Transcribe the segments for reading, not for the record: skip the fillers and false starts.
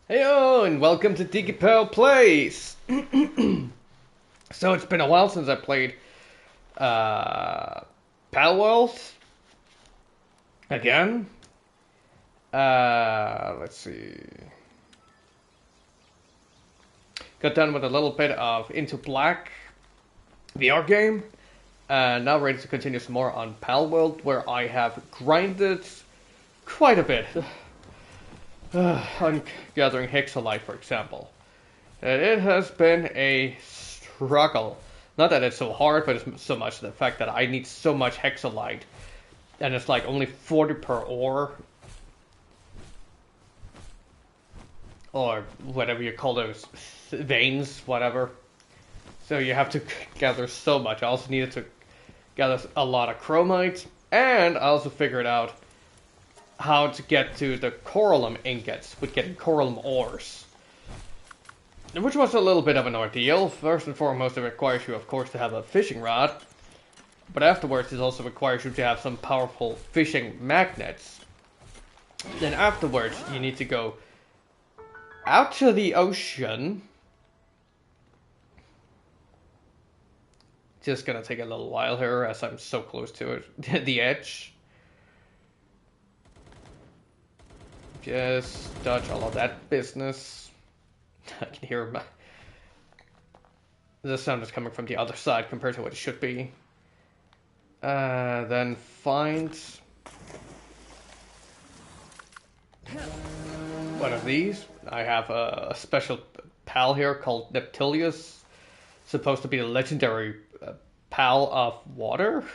Heyo, and welcome to Digipal Plays. So it's been a while since I played PalWorld again. Let's see. Got done with a little bit of Into Black VR game. Now ready to continue some more on PalWorld, where I have grinded quite a bit. On gathering Hexalite, for example. And it has been a struggle. Not that it's so hard, but it's so much the fact that I need so much Hexalite. And it's like only 40 per ore. Or whatever you call those veins, whatever. So you have to gather so much. I also needed to gather a lot of chromite. And I also figured out how to get to the coralum ingots with getting coralum ores. Which was a little bit of an ordeal. First and foremost, it requires you, of course, to have a fishing rod. But afterwards, it also requires you to have some powerful fishing magnets. Then afterwards, you need to go out to the ocean. Just gonna take a little while here as I'm so close to it, the edge. Just dodge all of that business. I can hear the sound is coming from the other side compared to what it should be. Then find one of these. I have a special pal here called Neptilius. Supposed to be a legendary pal of water.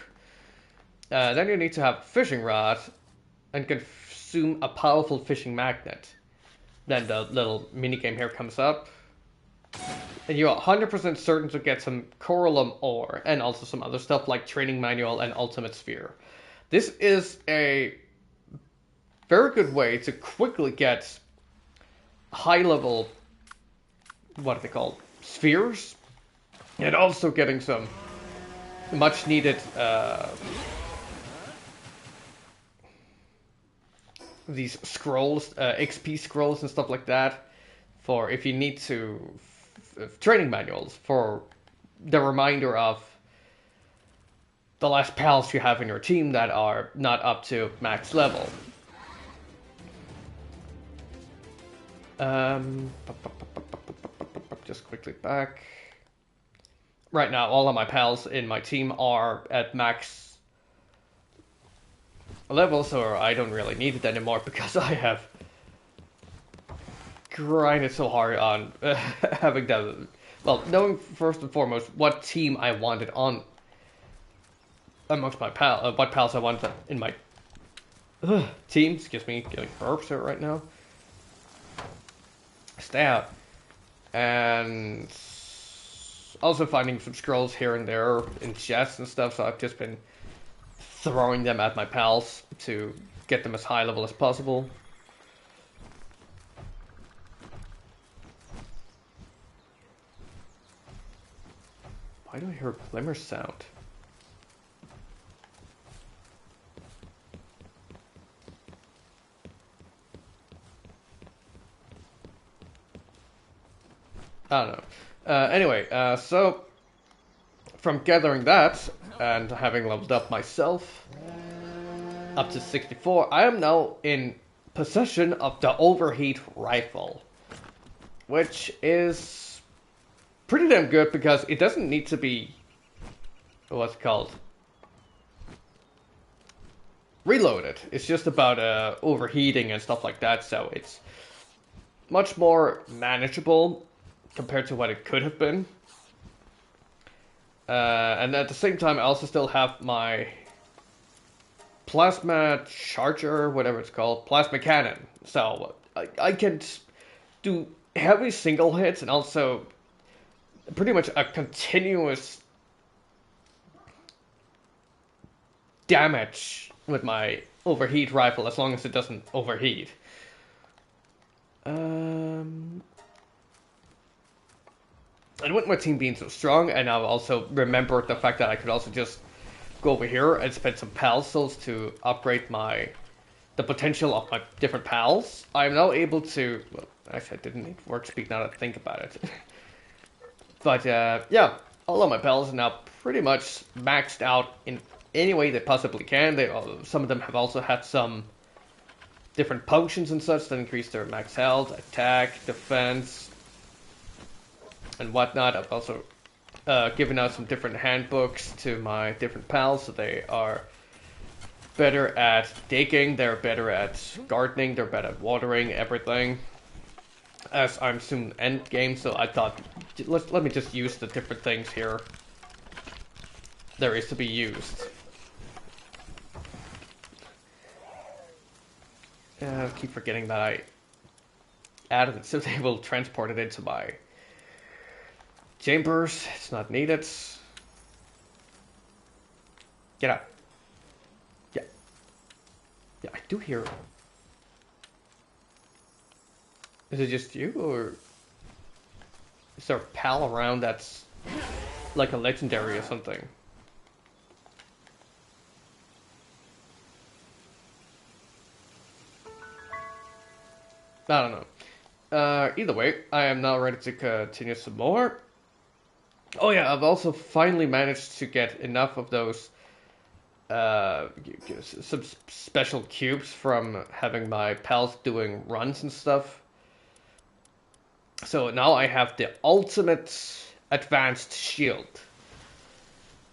Then you need to have a fishing rod and consume a powerful fishing magnet. Then the little minigame here comes up. And you're 100% certain to get some coralum ore and also some other stuff like training manual and ultimate sphere. This is a very good way to quickly get high level, what are they called, spheres. And also getting some much needed these scrolls, XP scrolls and stuff like that, for if you need to training manuals for the reminder of the last pals you have in your team that are not up to max level. Just quickly back. Right now, all of my pals in my team are at max level, so I don't really need it anymore because I have grinded so hard on having that. Well, knowing first and foremost what team I wanted on amongst my what pals I wanted in my team. Excuse me, getting burps here right now. Stay out. And also finding some scrolls here and there in chests and stuff, so I've just been throwing them at my pals to get them as high level as possible. Why do I hear a glimmer sound? I don't know. Anyway, so from gathering that and having leveled up myself up to 64, I am now in possession of the overheat rifle, which is pretty damn good because it doesn't need to be what's it called reloaded. It's just about overheating and stuff like that, so it's much more manageable compared to what it could have been. And at the same time, I also still have my plasma charger, whatever it's called, plasma cannon. So I can do heavy single hits and also pretty much a continuous damage with my overheat rifle as long as it doesn't overheat. And with my team being so strong, and I've also remembered the fact that I could also just go over here and spend some pal souls to upgrade the potential of my different pals, I'm now able to, well, Actually, I didn't need work speed now that I think about it. But yeah, all of my pals are now pretty much maxed out in any way they possibly can. Some of them have also had some different potions and such that increase their max health, attack, defense, and whatnot. I've also given out some different handbooks to my different pals, so they are better at digging, they're better at gardening, they're better at watering everything. As I'm soon end game, so I thought let me just use the different things here there is to be used. I keep forgetting that I added it so they will transport it into my chambers. It's not needed. Get out. Yeah. Yeah, I do hear. Is it just you, or is there a pal around that's like a legendary or something? I don't know. Either way, I am now ready to continue some more. Oh yeah, I've also finally managed to get enough of those some special cubes from having my pals doing runs and stuff. So now I have the ultimate advanced shield.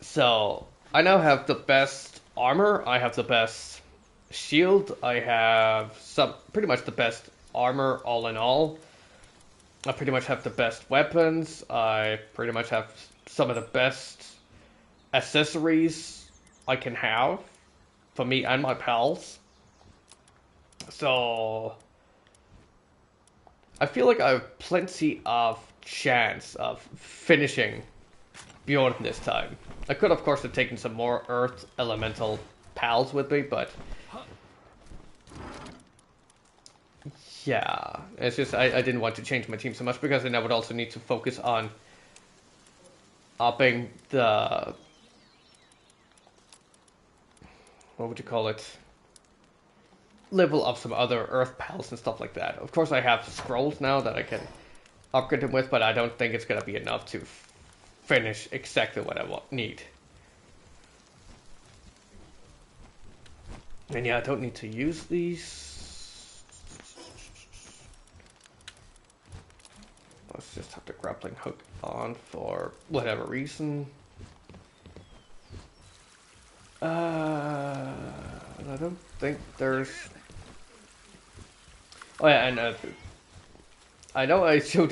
So I now have the best armor, I have the best shield, I have pretty much the best armor all in all. I pretty much have the best weapons, I pretty much have some of the best accessories I can have for me and my pals. So I feel like I have plenty of chance of finishing Bjorn this time. I could of course have taken some more Earth Elemental pals with me, but yeah, it's just I didn't want to change my team so much because then I would also need to focus on upping the, what would you call it, level of some other Earth pals and stuff like that. Of course I have scrolls now that I can upgrade them with, but I don't think it's gonna be enough to finish exactly what I need. And yeah, I don't need to use these. Let's just have the grappling hook on for whatever reason. I don't think there's... Oh yeah, and I know I showed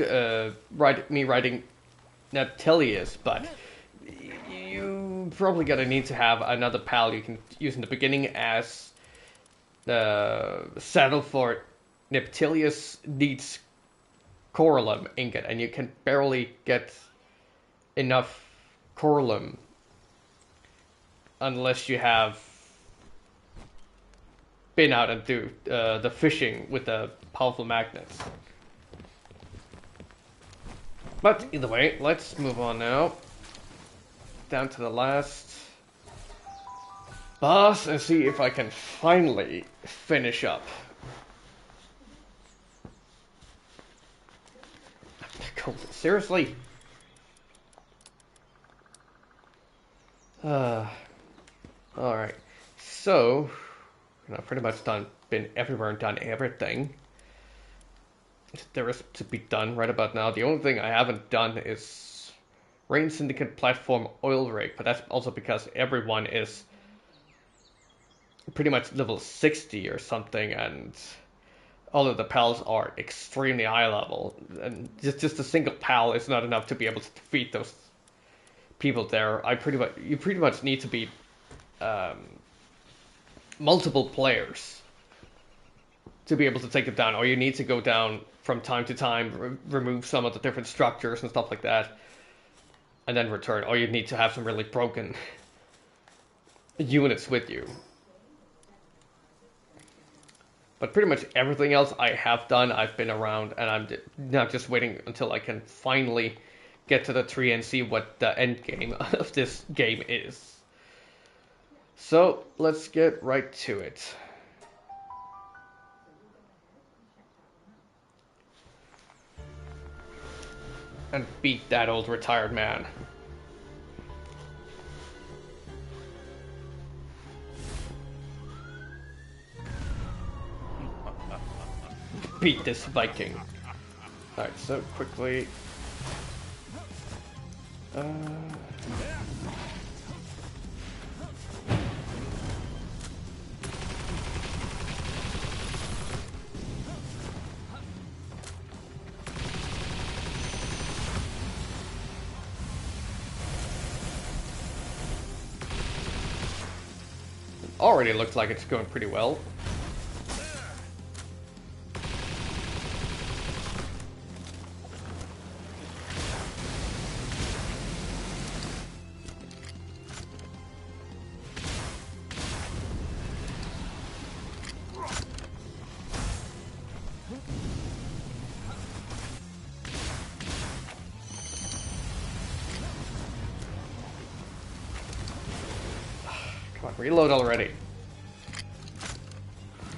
me riding Neptilius, but you probably gonna need to have another pal you can use in the beginning, as the saddle for Neptilius needs Coralum ingot, and you can barely get enough Coralum unless you have been out and do the fishing with the powerful magnets. But either way, let's move on now. Down to the last boss and see if I can finally finish up. Seriously? Alright. So, I've pretty much been everywhere and done everything there is to be done right about now. The only thing I haven't done is Rain Syndicate Platform Oil Rig, but that's also because everyone is pretty much level 60 or something, and all of the pals are extremely high level, and just a single pal is not enough to be able to defeat those people there. You pretty much need to be multiple players to be able to take them down, or you need to go down from time to time, remove some of the different structures and stuff like that, and then return, or you need to have some really broken units with you. But pretty much everything else I have done, I've been around, and I'm now just waiting until I can finally get to the tree and see what the end game of this game is. So, let's get right to it. and beat that old retired man. Beat this Viking. Alright, so quickly. Already looks like it's going pretty well. Come on, reload already.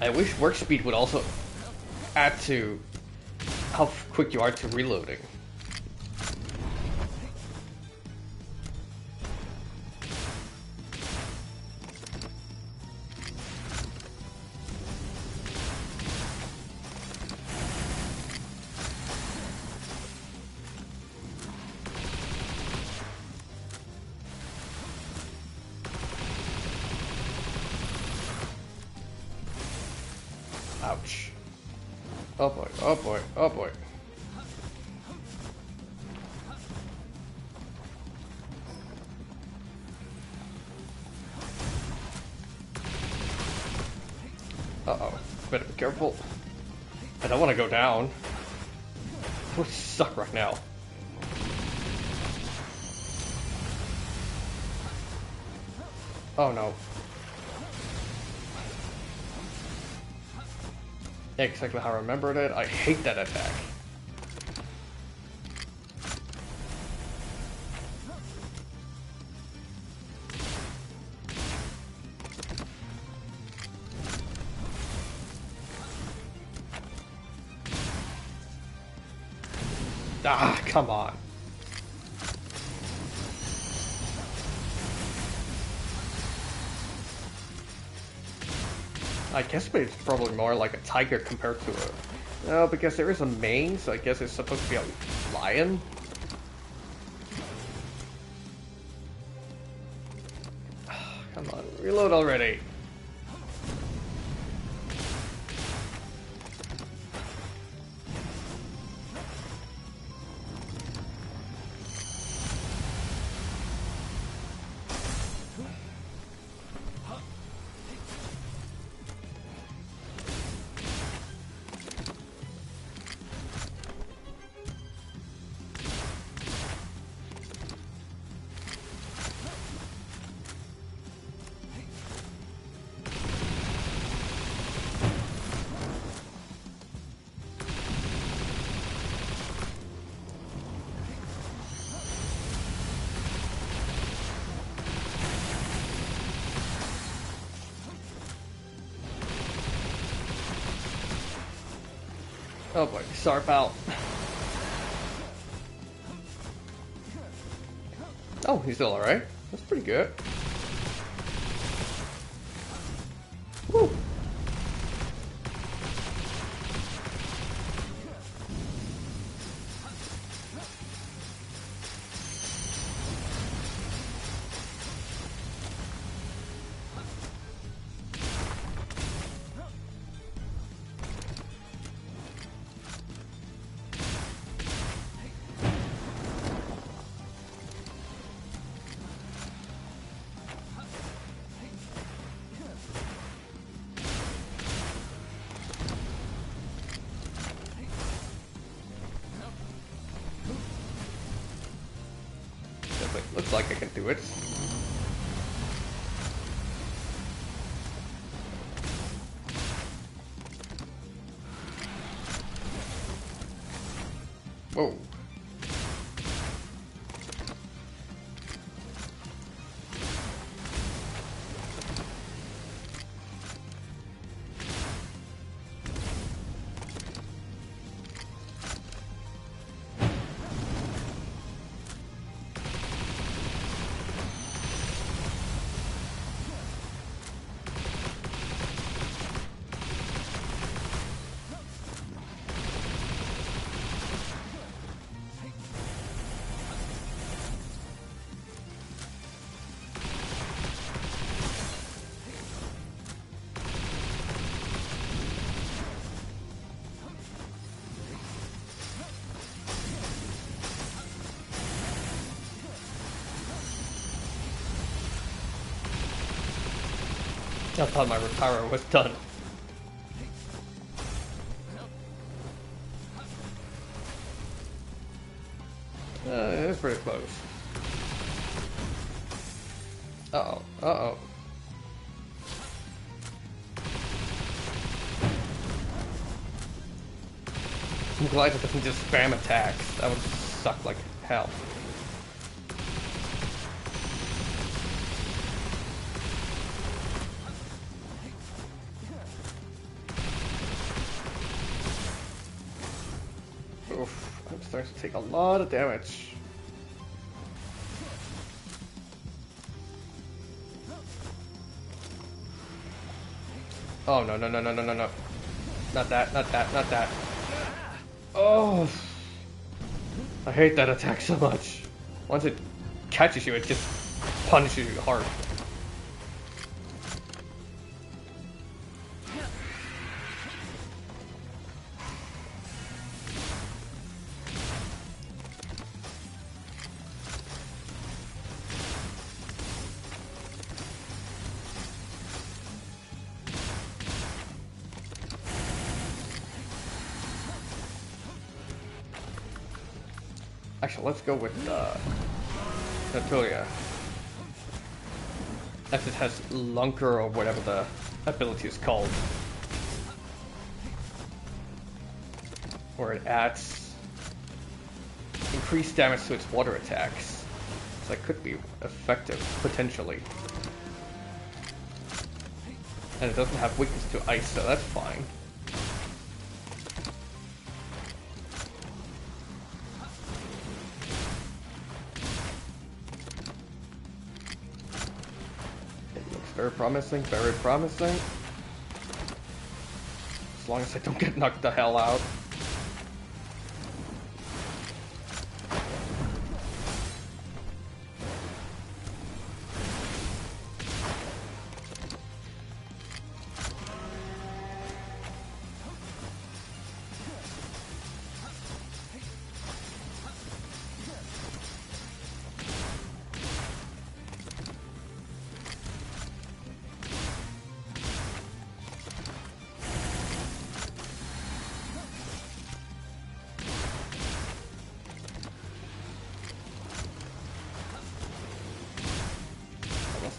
I wish work speed would also add to how quick you are to reloading. Ouch. Oh boy, oh boy, oh boy. Uh-oh. Better be careful. I don't want to go down. We're stuck right now. Oh no. Exactly how I remembered it. I hate that attack. Ah, come on. I guess it's probably more like a tiger compared to a... No, because there is a mane, so I guess it's supposed to be a lion. Come on, reload already. Oh boy, Sarp out. Oh, he's still alright. That's pretty good. Woo! Looks like I can do it. Whoa. I thought my repair was done. It's pretty close. Uh-oh, uh-oh. I'm glad it doesn't just spam attacks. That would suck like hell. Oof, I'm starting to take a lot of damage. Oh no no no no no no no. Not that, not that, not that. Oh, I hate that attack so much. Once it catches you, it just punishes you hard. Actually, let's go with Natolia. As it has Lunker or whatever the ability is called. Where it adds increased damage to its water attacks. So that could be effective, potentially. And it doesn't have weakness to ice, so that's fine. Very promising, very promising. As long as I don't get knocked the hell out.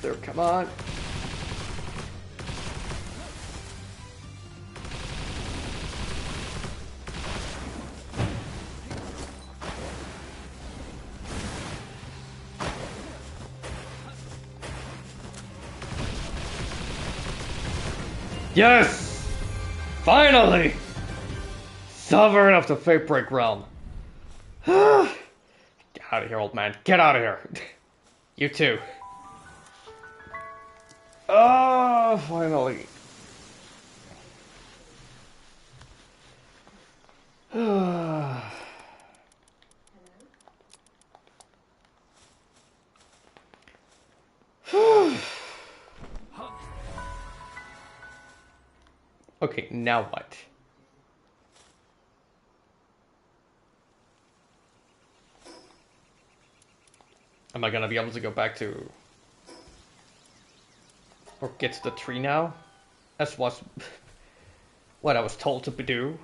There, come on. Yes! Finally! Sovereign of the Fate Break Realm. Get out of here, old man. Get out of here. You too. Oh, finally. Okay, now what? Am I gonna be able to go back to... or get to the tree now? As was what I was told to do?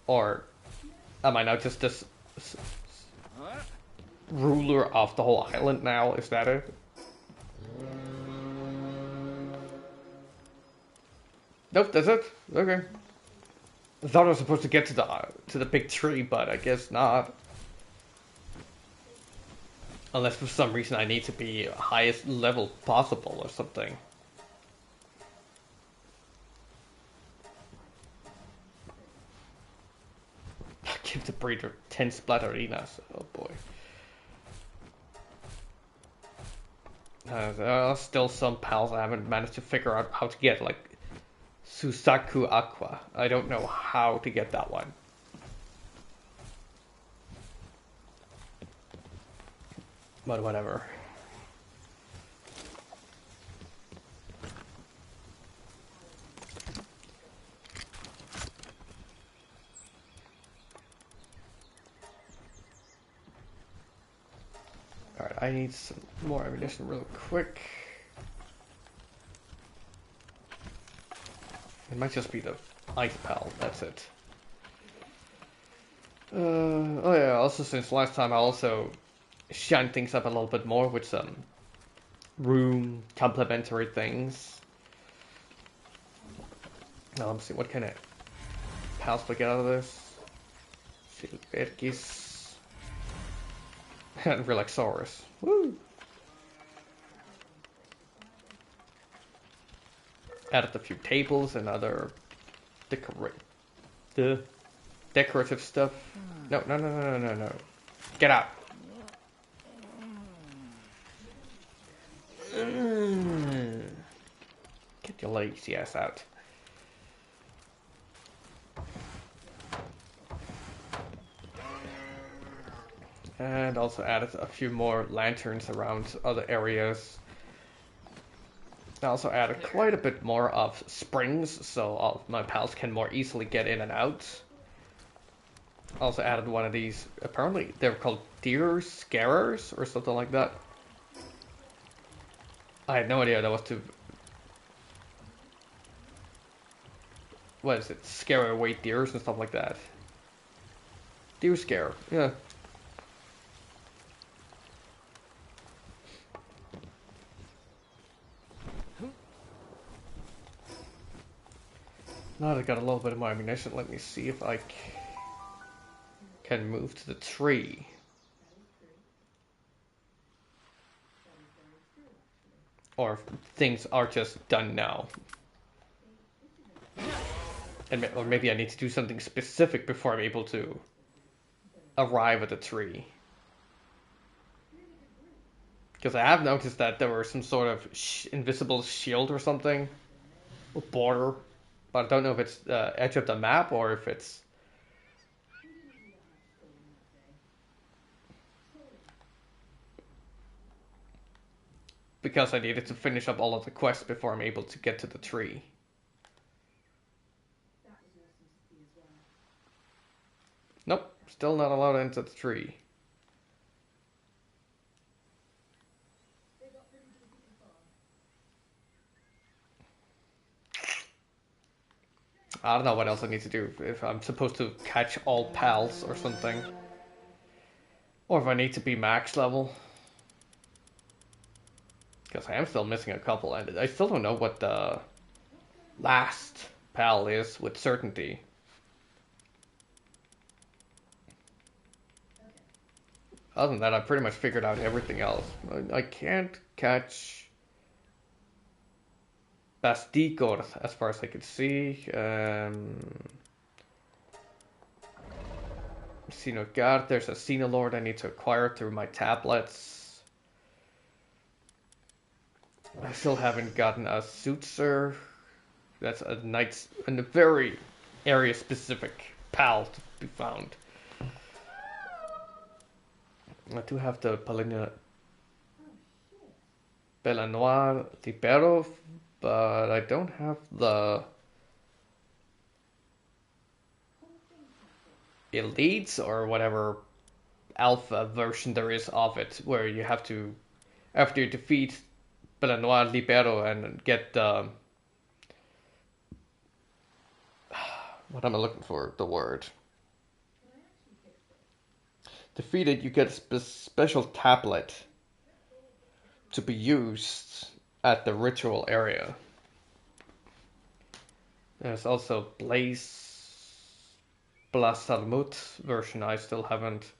Or am I now just this ruler of the whole island now? Is that it? Nope, that's it? Okay. I thought I was supposed to get to the big tree, but I guess not. Unless for some reason I need to be highest level possible or something. Give the breeder 10 splatterinas. Oh boy. There are still some pals I haven't managed to figure out how to get, like Susaku Aqua. I don't know how to get that one. But whatever. Alright, I need some more ammunition real quick. It might just be the ice pal, that's it. Oh yeah, also since last time I also shined things up a little bit more with some room complementary things. Now let's see what kind of pals we get out of this. Silverkis and Relaxaurus. Woo! Added a few tables and other decorative stuff. No, no, no, no, no, no. Get out. Get your lazy ass out. And also added a few more lanterns around other areas. I also added quite a bit more of springs, so all of my pals can more easily get in and out. Also added one of these, apparently they're called deer scarers or something like that. I had no idea that was to... What is it? Scare away deers and stuff like that. Deer scare, yeah. Now that I got a little bit of more ammunition, let me see if I can move to the tree. Or if things are just done now. Or maybe I need to do something specific before I'm able to arrive at the tree. Because I have noticed that there was some sort of invisible shield or something. Or border. But I don't know if it's the edge of the map or if it's... Because I needed to finish up all of the quests before I'm able to get to the tree. Nope, still not allowed to enter the tree. I don't know what else I need to do, if I'm supposed to catch all pals or something. Or if I need to be max level. Because I am still missing a couple, and I still don't know what the last pal is with certainty. Other than that, I pretty much figured out everything else. I can't catch Basticor as far as I could see. Xenogard, there's a Xenolord I need to acquire through my tablets. I still haven't gotten a Suitser. That's a nice and a very area specific pal to be found. I do have the Belanoir Libero, but I don't have the Elites or whatever alpha version there is of it, where you have to, after you defeat Belanoir Libero and get what am I looking for? The word. Defeat it, you get a special tablet to be used at the ritual area. There's also Blasalmut version I still haven't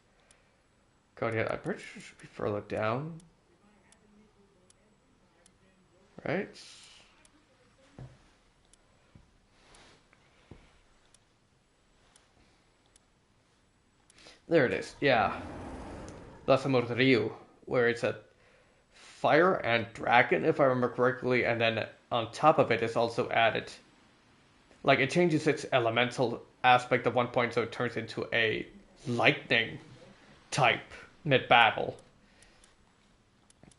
got yet. I'm pretty sure it should be further down. Right? There it is, yeah. Blasamut Ryu, where it's a fire and dragon, if I remember correctly, and then on top of it is also added, like, it changes its elemental aspect at one point, so it turns into a lightning type mid-battle.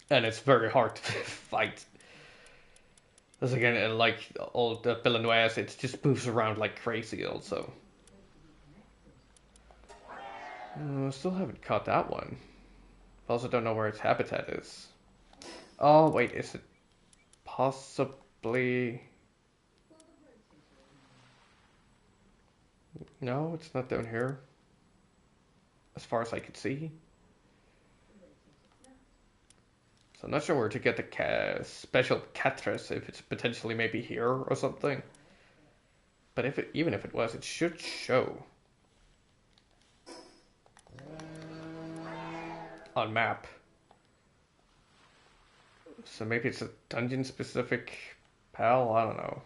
And it's very hard to fight. Because again, like all the Villeneuve, it just moves around like crazy also. Still haven't caught that one. Also don't know where its habitat is. Oh, wait, is it possibly... No, it's not down here. As far as I could see. So I'm not sure where to get the special Catres, if it's potentially maybe here or something. But even if it was, it should show on map. So maybe it's a dungeon specific PAL, I don't know.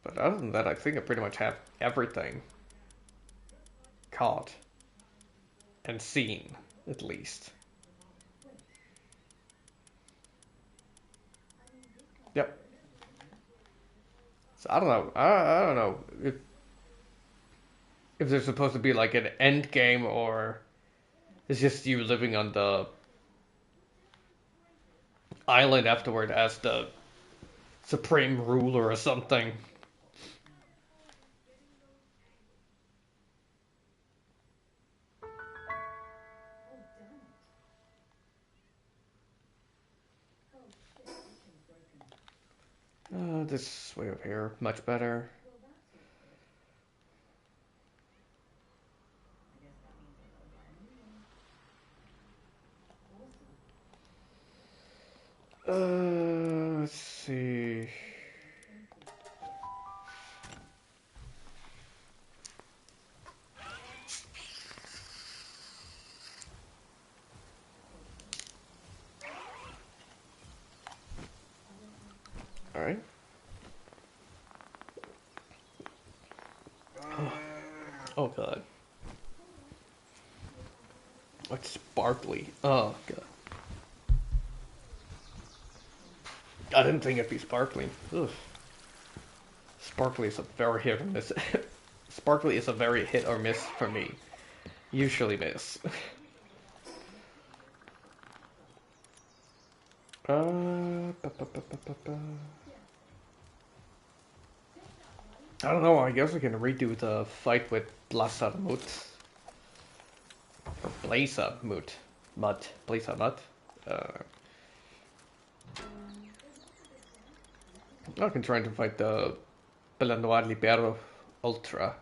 But other than that, I think I pretty much have everything caught and seen, at least. Yep. So I don't know. I don't know if there's supposed to be like an end game, or it's just you living on the island afterward as the supreme ruler or something. This way over here, much better. Let's see. All right. Oh god. It's sparkly. Oh god. I didn't think it'd be sparkly. Ugh. Sparkly is a very hit or miss. Sparkly is a very hit or miss for me. Usually miss. Ba, ba, ba, ba, ba, ba. I don't know, I guess we can redo the fight with Blasamut. Or Blazamut. Blazamut. I can try to fight the Noir Libero Ultra.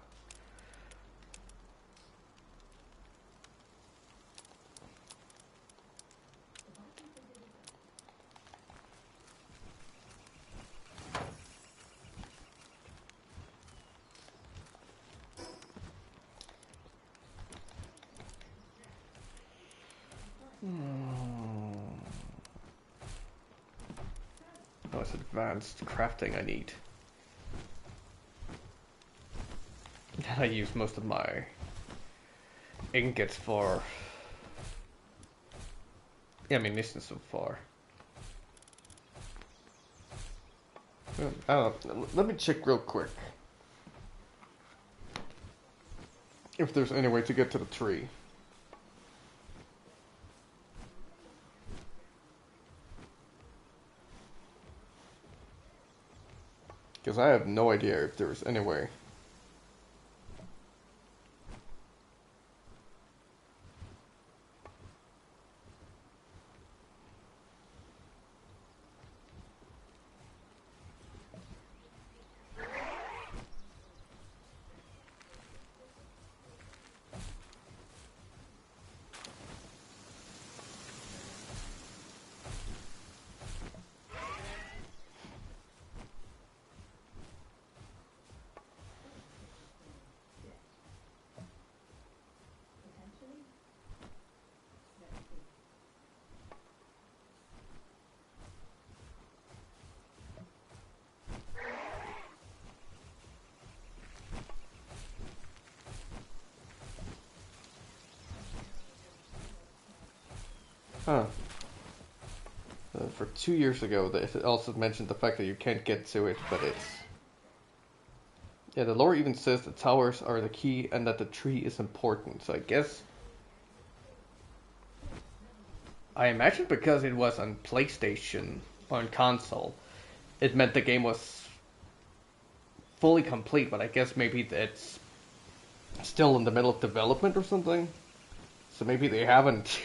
Oh, it's advanced crafting I need. I use most of my ingots for ammunition so far. Let me check real quick if there's any way to get to the tree. Because I have no idea if there's any way. Huh. For 2 years ago, they also mentioned the fact that you can't get to it, but it's... Yeah, the lore even says the towers are the key and that the tree is important, so I guess... I imagine because it was on PlayStation, or on console, it meant the game was fully complete, but I guess maybe it's still in the middle of development or something. So maybe they haven't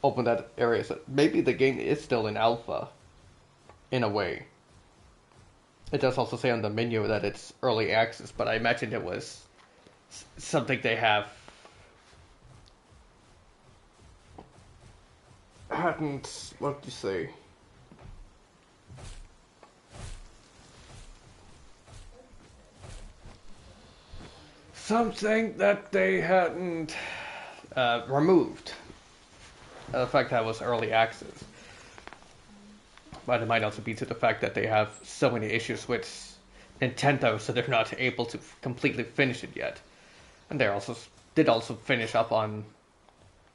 opened that area, so maybe the game is still in alpha. in a way. It does also say on the menu that it's early access, but I imagined it was something they hadn't, what do you say? Something that they hadn't removed. The fact that it was early access. But it might also be to the fact that they have so many issues with Nintendo, so they're not able to completely finish it yet. And they also did also finish up on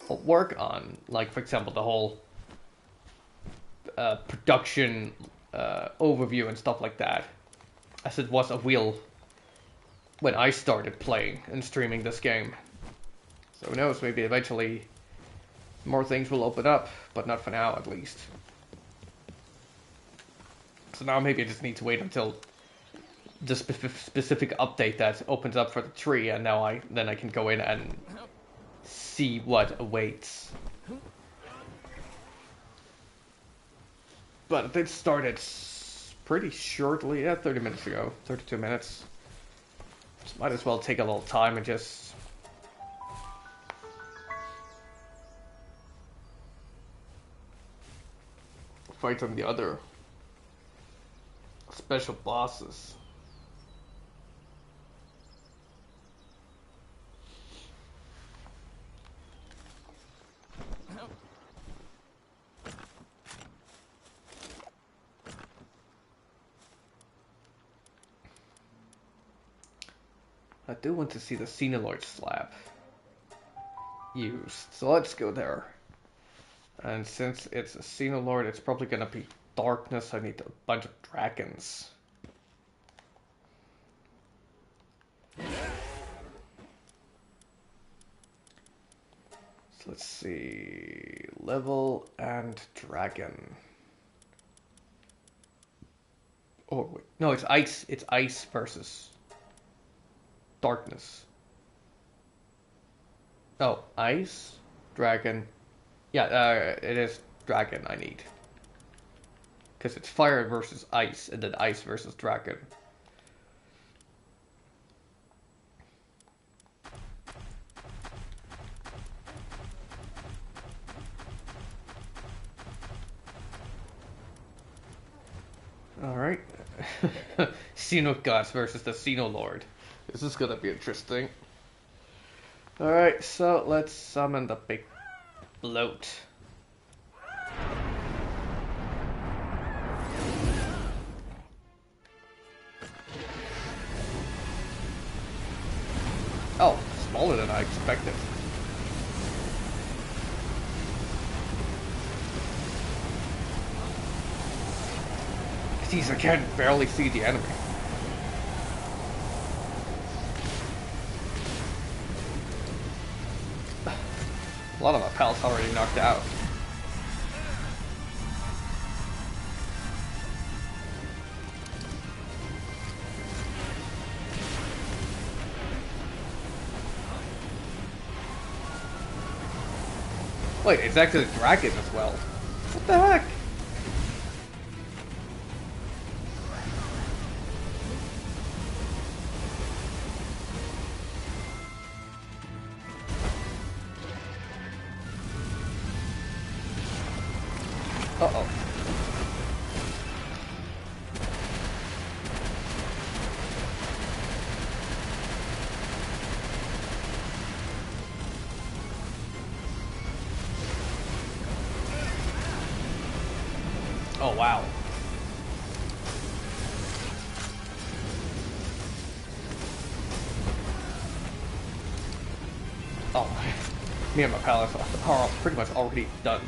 work on, like, for example, the whole production overview and stuff like that, as it was a wheel when I started playing and streaming this game. So who knows, maybe eventually more things will open up, but not for now at least. So now maybe I just need to wait until the specific update that opens up for the tree, and now then I can go in and see what awaits. But it started pretty shortly, 30 minutes ago, 32 minutes. So might as well take a little time and just fight on the other special bosses. I do want to see the Xenoloid slab used, so let's go there. And since it's a Xenoloid, it's probably gonna be darkness. I need a bunch of dragons. So let's see, level and dragon. Oh wait, no, it's ice. It's ice versus darkness. Oh, ice, dragon. Yeah, it is dragon I need. Because it's fire versus ice, and then ice versus dragon. Alright. Xenogods versus the Xenoloord. This is gonna be interesting. Alright, so let's summon the big bloat. Oh, smaller than I expected. Jeez, I can barely see the enemy. A lot of my pals already knocked out. Wait, it's actually a dragon as well. What the heck? Uh-oh. Oh, wow. Oh, me and my pals are pretty much already done.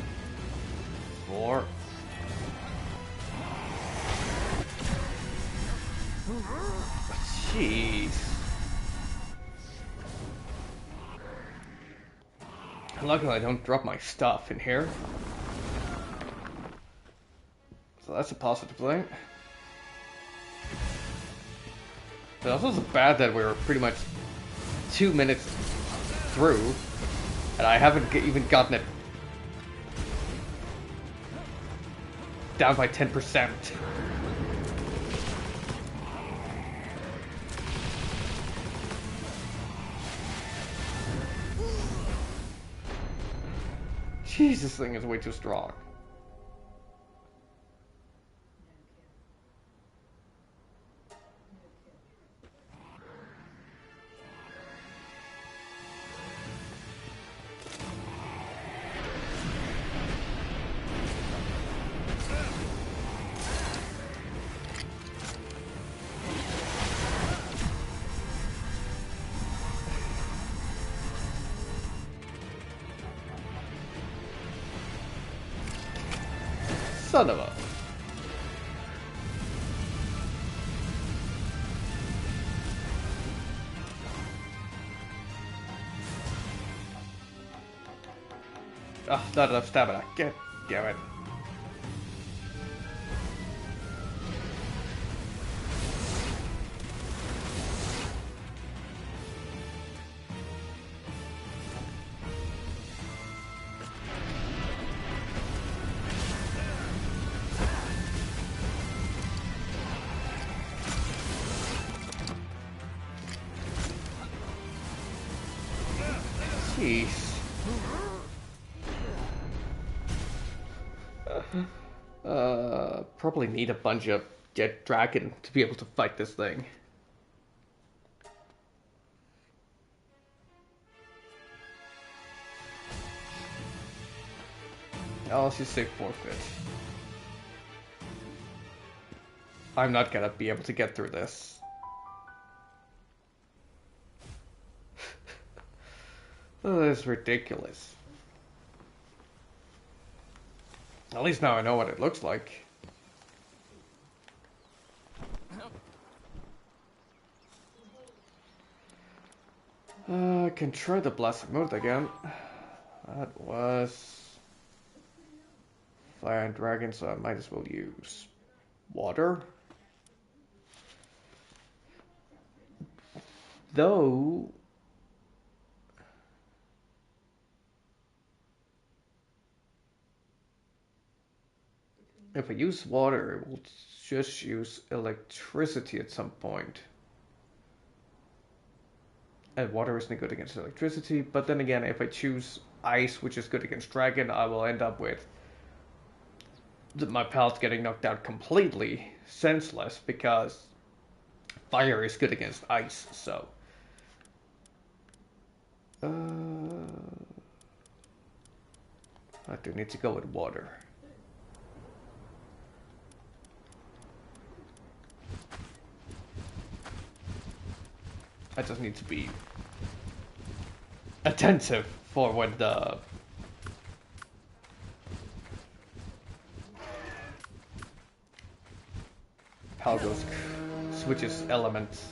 4. Jeez. Luckily I don't drop my stuff in here. So that's a positive thing. But it's also bad that we're pretty much 2 minutes through, and I haven't even gotten it down by 10%. Jeez, this thing is way too strong. Son of a... Oh, not enough stamina. Get damn it. Jeez. Probably need a bunch of Jet Dragon to be able to fight this thing. I'll just say forfeit. I'm not gonna be able to get through this. Oh, that's ridiculous. At least now I know what it looks like. I can try the blast mode again. That was fire and dragon, so I might as well use water. Though if I use water, it will just use electricity at some point. And water isn't good against electricity, but then again, if I choose ice, which is good against dragon, I will end up with my pals getting knocked out completely senseless, because fire is good against ice, so... I do need to go with water. I just need to be attentive for when the pal goes switches elements.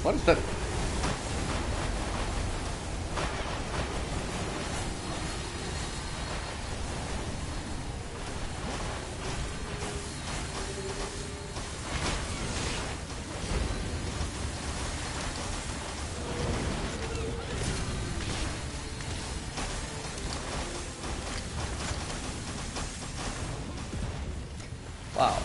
What is that? Wow.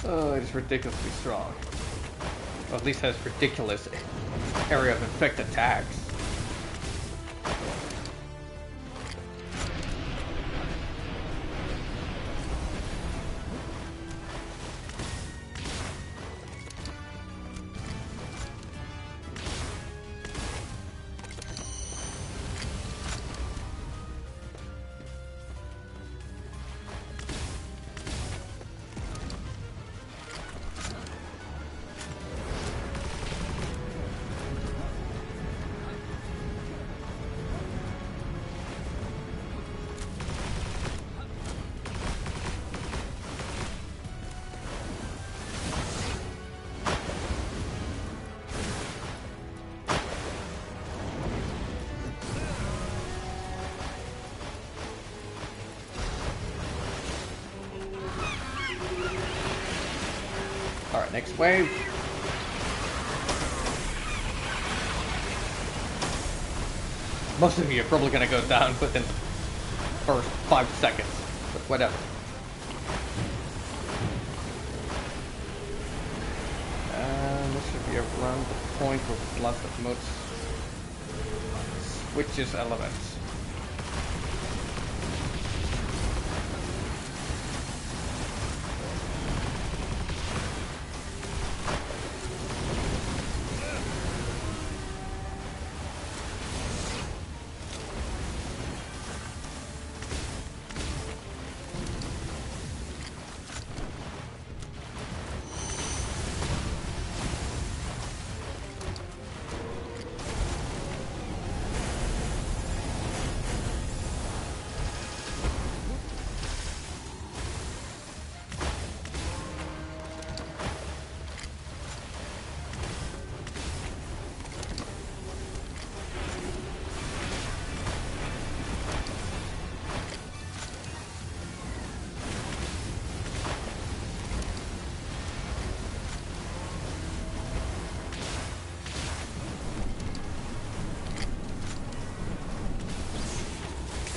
Oh, it is ridiculously strong. Or at least has ridiculous area of effect attacks. Next wave. Most of you are probably gonna go down within the first 5 seconds, but whatever. And this should be around the point where lots of modes switches elements.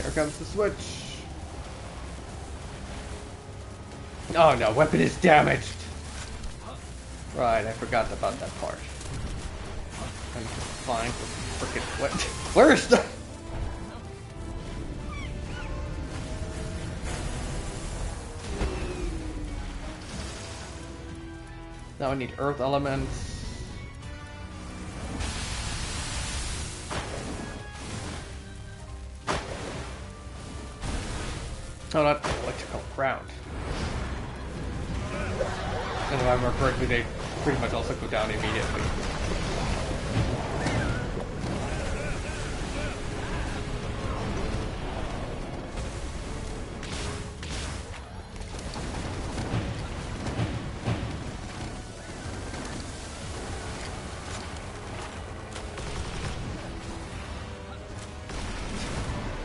Here comes the switch. Oh no, weapon is damaged. Right, I forgot about that part. I'm fine with frickin' what? Where's the? Now I need earth elements. Oh, not electrical ground. And if I remember correctly, they pretty much also go down immediately.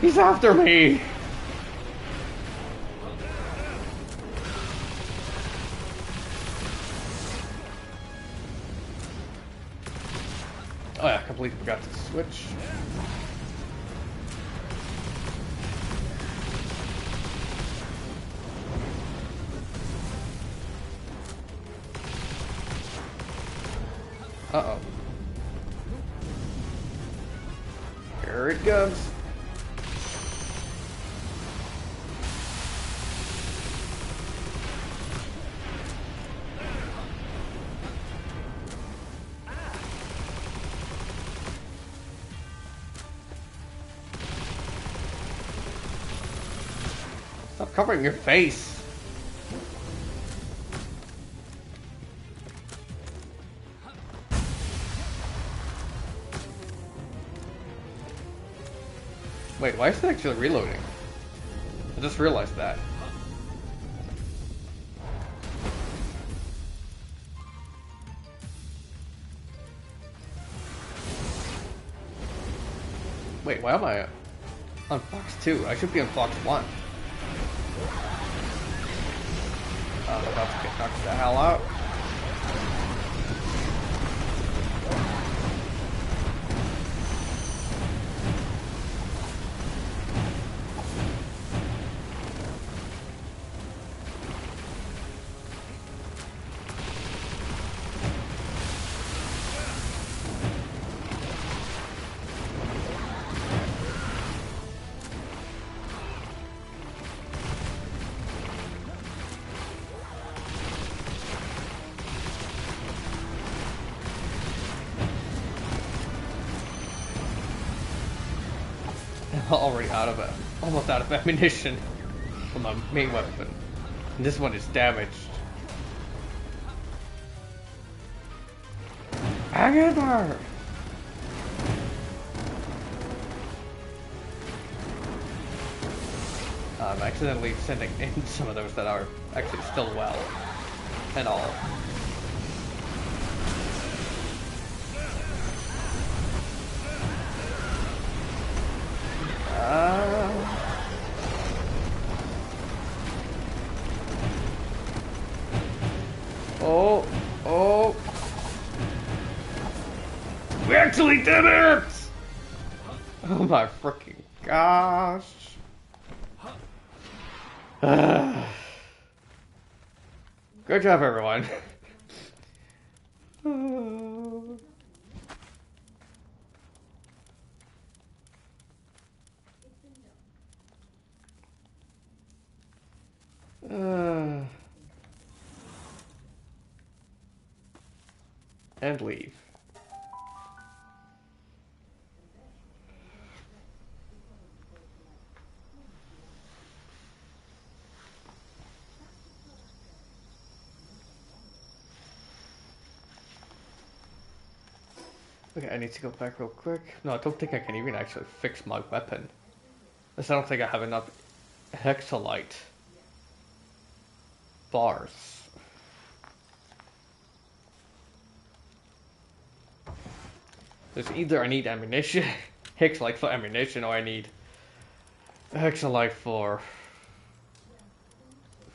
He's after me! Oh yeah, completely forgot to switch. Uh-oh. Here it comes. Stop covering your face. Wait, why is it actually reloading? I just realized that. Wait, why am I on Fox 2? I should be on Fox 1. I'm about to get knocked the hell out. Already almost out of ammunition for my main weapon. And this one is damaged. Hang in there! I'm accidentally sending in some of those that are actually still well and all. actually did it! Oh my freaking gosh. Good job, everyone. And leave. Okay, I need to go back real quick. No, I don't think I can even actually fix my weapon. Because I don't think I have enough hexalite bars. There's either I need ammunition, hexalite for ammunition, or I need hexalite for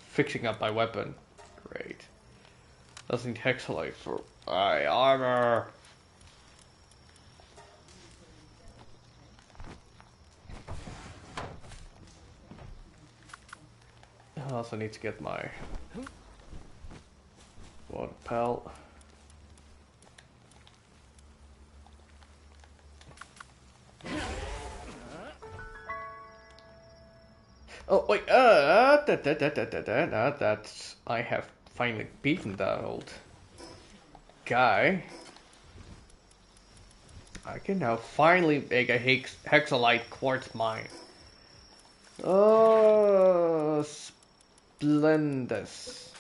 fixing up my weapon. Great. Doesn't need hexalite for my armor. I also need to get my water pal. Oh wait, that's I have finally beaten that old guy. I can now finally make a hexalite quartz mine. Oh, splendous,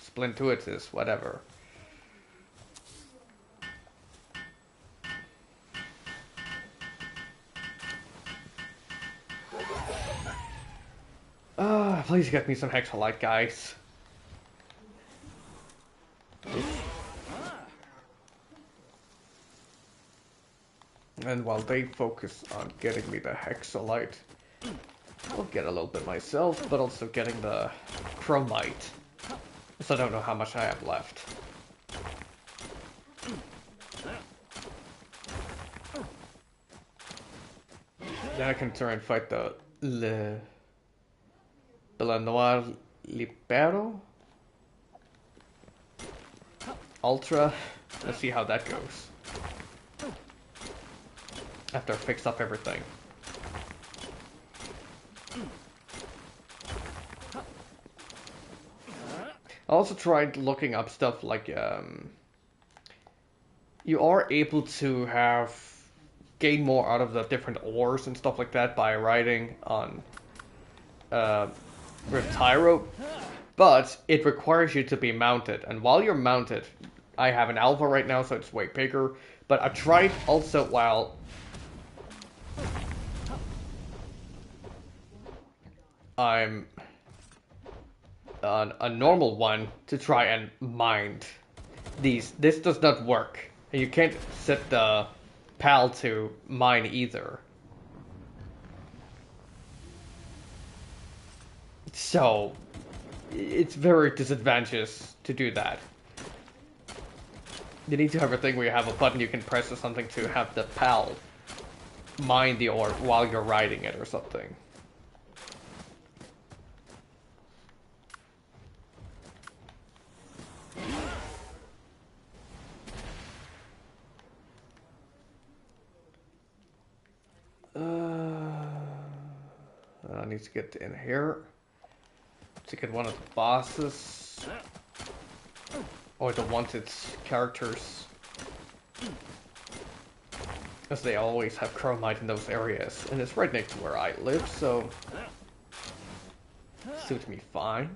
splintuitous, whatever. Please get me some hexalite, guys. And while they focus on getting me the hexalite, I'll get a little bit myself, but also getting the chromite. So I don't know how much I have left. Then I can try and fight the Noir Libero Ultra. Let's see how that goes. After I fix up everything. I also tried looking up stuff like you are able to gain more out of the different ores and stuff like that by riding on Tyro, but it requires you to be mounted, and while you're mounted, I have an alpha right now, so it's way bigger, but I tried also while I'm on a normal one to try and mine these. This does not work, and you can't set the PAL to mine either. So, it's very disadvantageous to do that. You need to have a thing where you have a button you can press or something to have the PAL mine the ore while you're riding it or something. I need to get in here to get one of the bosses or the wanted characters, because they always have chromite in those areas, and it's right next to where I live, so it suits me fine.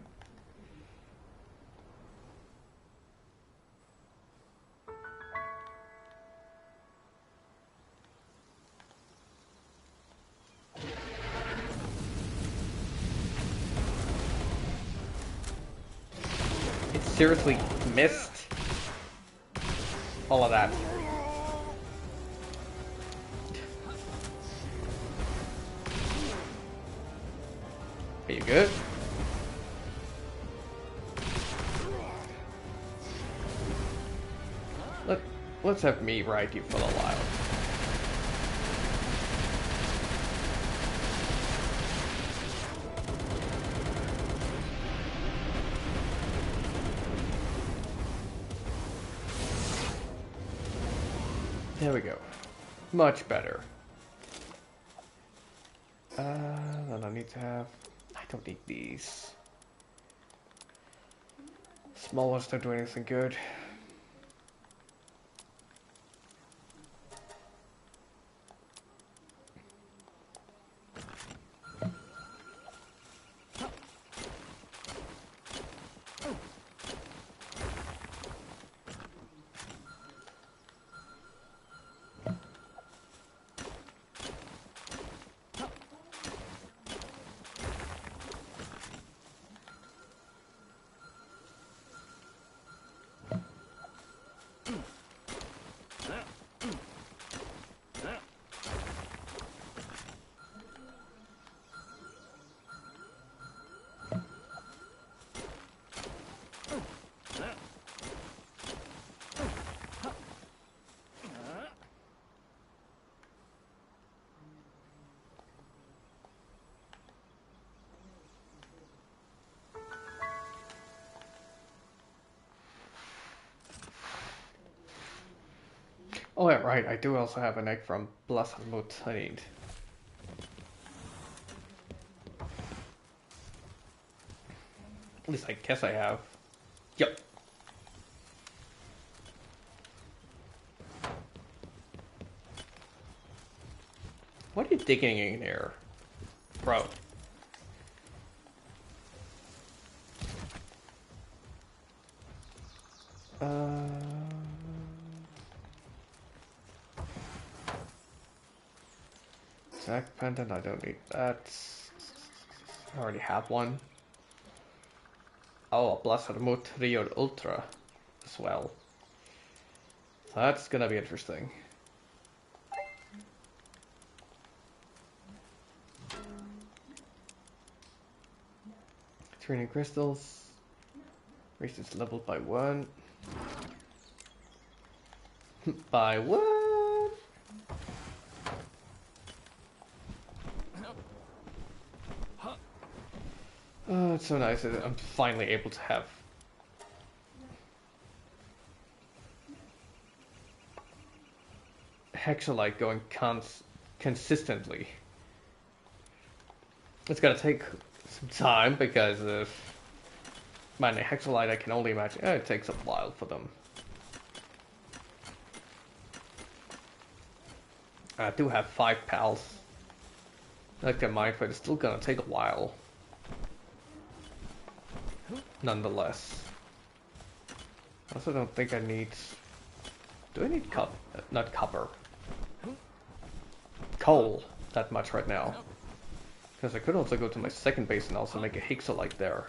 Seriously missed all of that. Are you good? Let's have me ride you for a while. There we go. Much better. Then I need to have... I don't need these. Small ones don't do anything good. Oh yeah, right, I do also have an egg from Blessed Mood I need. At least I guess I have. Yep. What are you digging in here? Bro. Attack pendant, I don't need that. I already have one. Oh, a Blessed Mood Trio Ultra as well. So that's gonna be interesting. Training crystals. Raise its level by 1. By 1! Oh, it's so nice that I'm finally able to have Hexalite going consistently. It's gonna take some time because of my Hexalite. I can only imagine it takes a while for them. I do have 5 pals. I can mind, but it's still gonna take a while. Nonetheless. I also don't think I need... Do I need not copper. Coal that much right now. Because I could also go to my second base and also make a Hexalite there.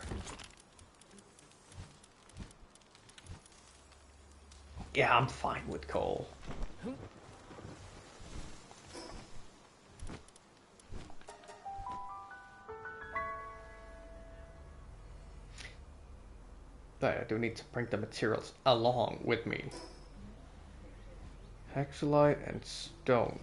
Yeah, I'm fine with coal. But I do need to bring the materials along with me. Hexalite and stone.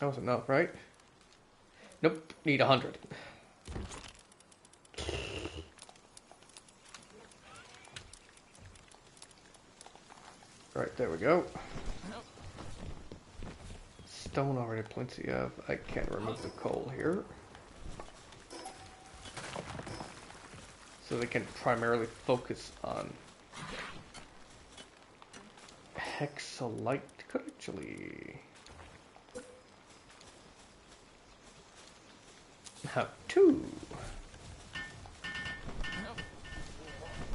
That was enough, right? Nope, need 100. Right, there we go. Stone already plenty of. I can't remove the coal here. So they can primarily focus on Hexalite. Could actually have 2.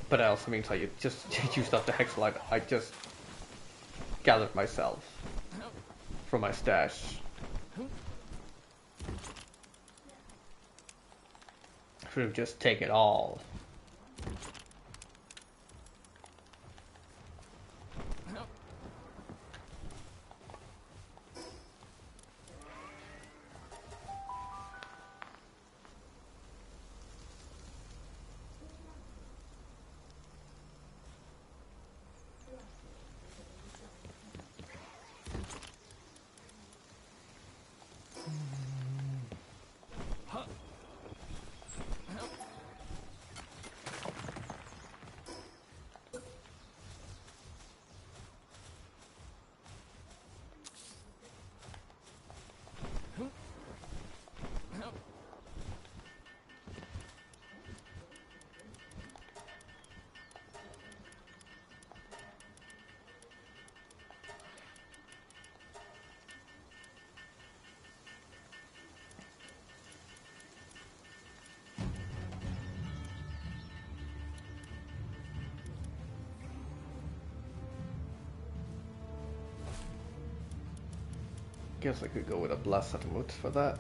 But that also means I just used up the Hexalite I just gathered myself from my stash. should have just taken it all. Guess I could go with a blessed mood for that.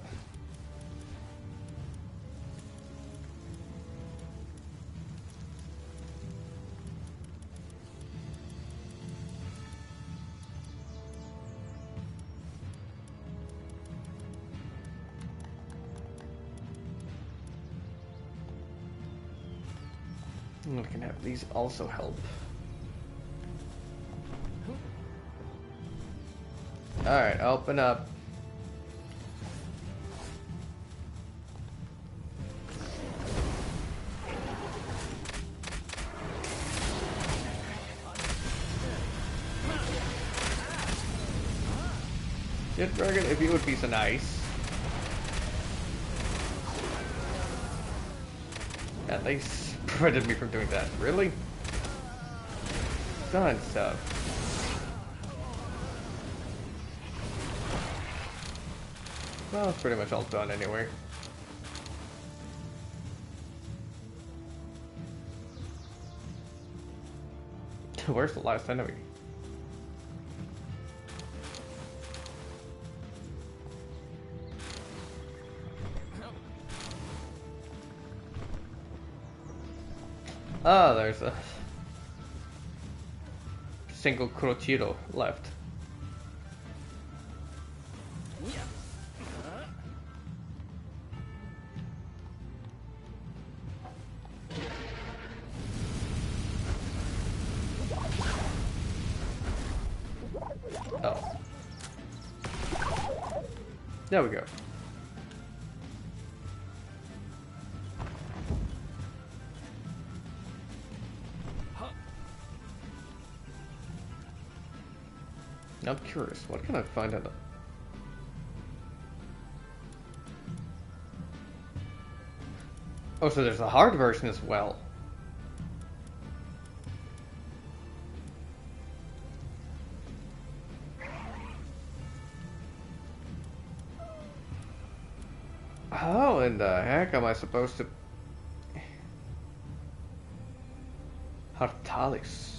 And we can have these also help. Alright, open up. Shit, Dragon, if you would be so nice. Yeah, they prevented me from doing that. Really? Done stuff. Well, it's pretty much all done anyway. Where's the last enemy? Oh, there's a single Kurochiro left. Oh. There we go. I'm curious, what can I find out? Oh, so there's a hard version as well. How in the heck am I supposed to... Hartalis.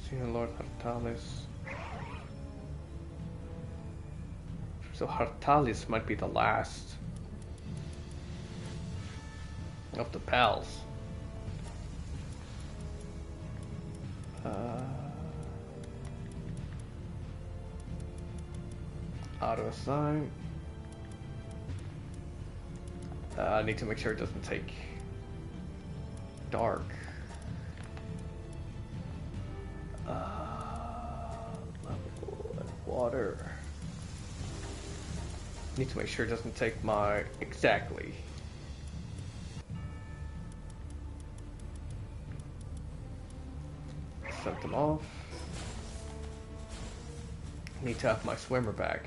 Senior Lord Hartalis. So Hartalis might be the last of the pals. Auto assign. I need to make sure it doesn't take dark. Level and water. Need to make sure it doesn't take my exactly. Set them off. Need to have my swimmer back.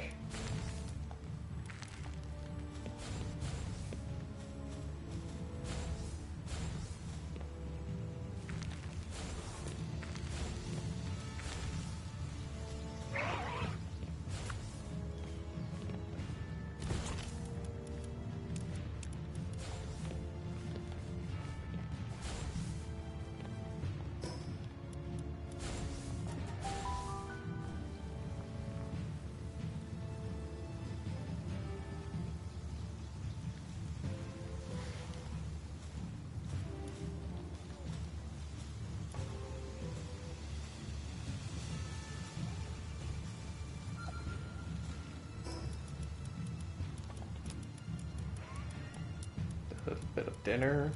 A bit of dinner.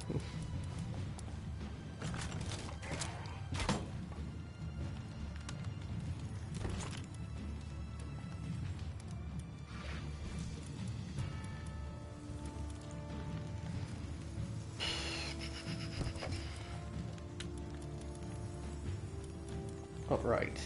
All right.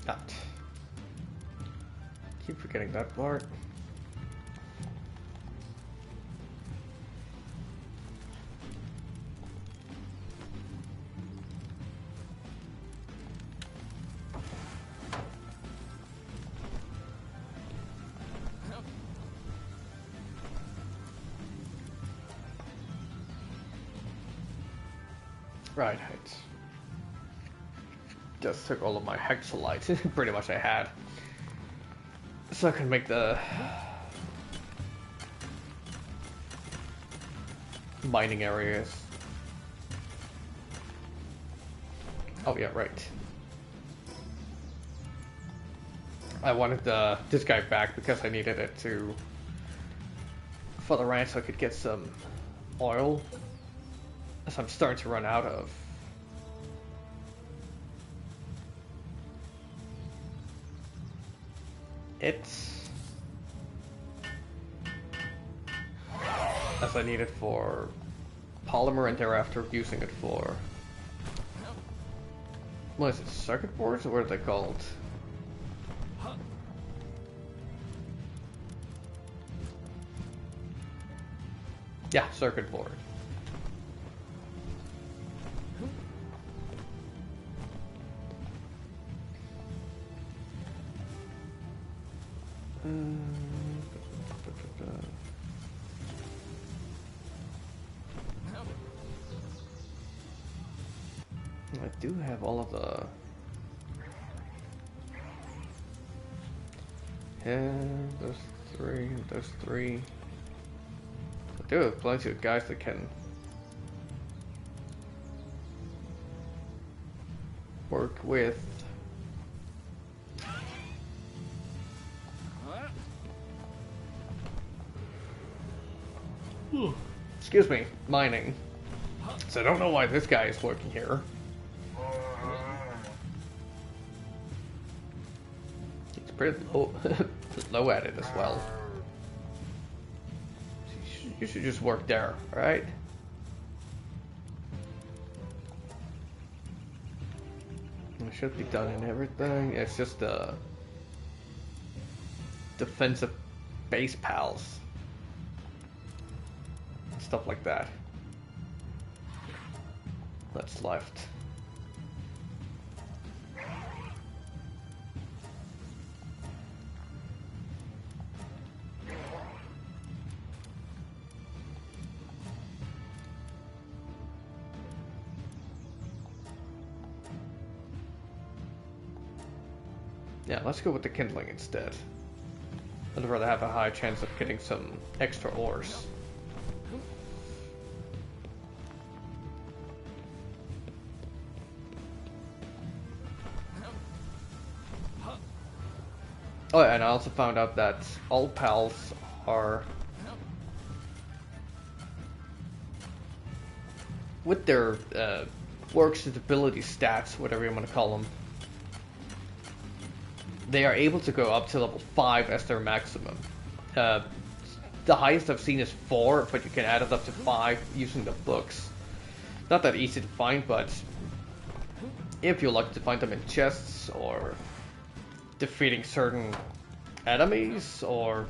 Not. Keep forgetting that part. Right. Just took all of my hexalites, pretty much I had. So I can make the mining areas. Oh yeah, right. I wanted this guy back because I needed it to for the ranch so I could get some oil. So I'm starting to run out of. It's as I need it for polymer and thereafter using it for what is it, circuit boards or what are they called? Yeah, circuit board. I do have all of the those three. I do have plenty of guys that can work with. Excuse me, mining. So I don't know why this guy is working here. He's pretty low, low at it as well. You should just work there, right? It should be done and everything. It's just the defensive base pals. Stuff like that. That's left. Yeah, let's go with the kindling instead. I'd rather have a high chance of getting some extra ores. Oh, and I also found out that all pals are with their work stability stats, whatever you want to call them. They are able to go up to level 5 as their maximum. The highest I've seen is 4, but you can add it up to 5 using the books. Not that easy to find, but if you're lucky to find them in chests or defeating certain enemies or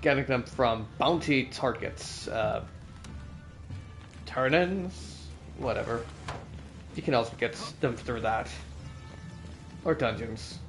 getting them from bounty targets, turn-ins, whatever. You can also get them through that. Or dungeons.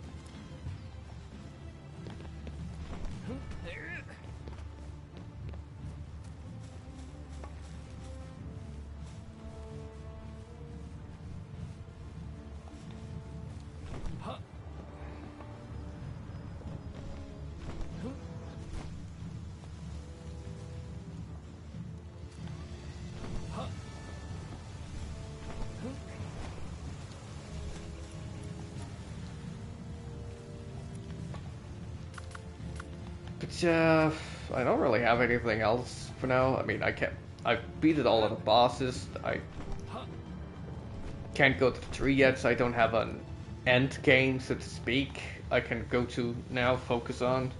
But I don't really have anything else for now. I mean, I've beaten all of the bosses. I can't go to the tree yet, so I don't have an end game, so to speak. I can go to now, focus on.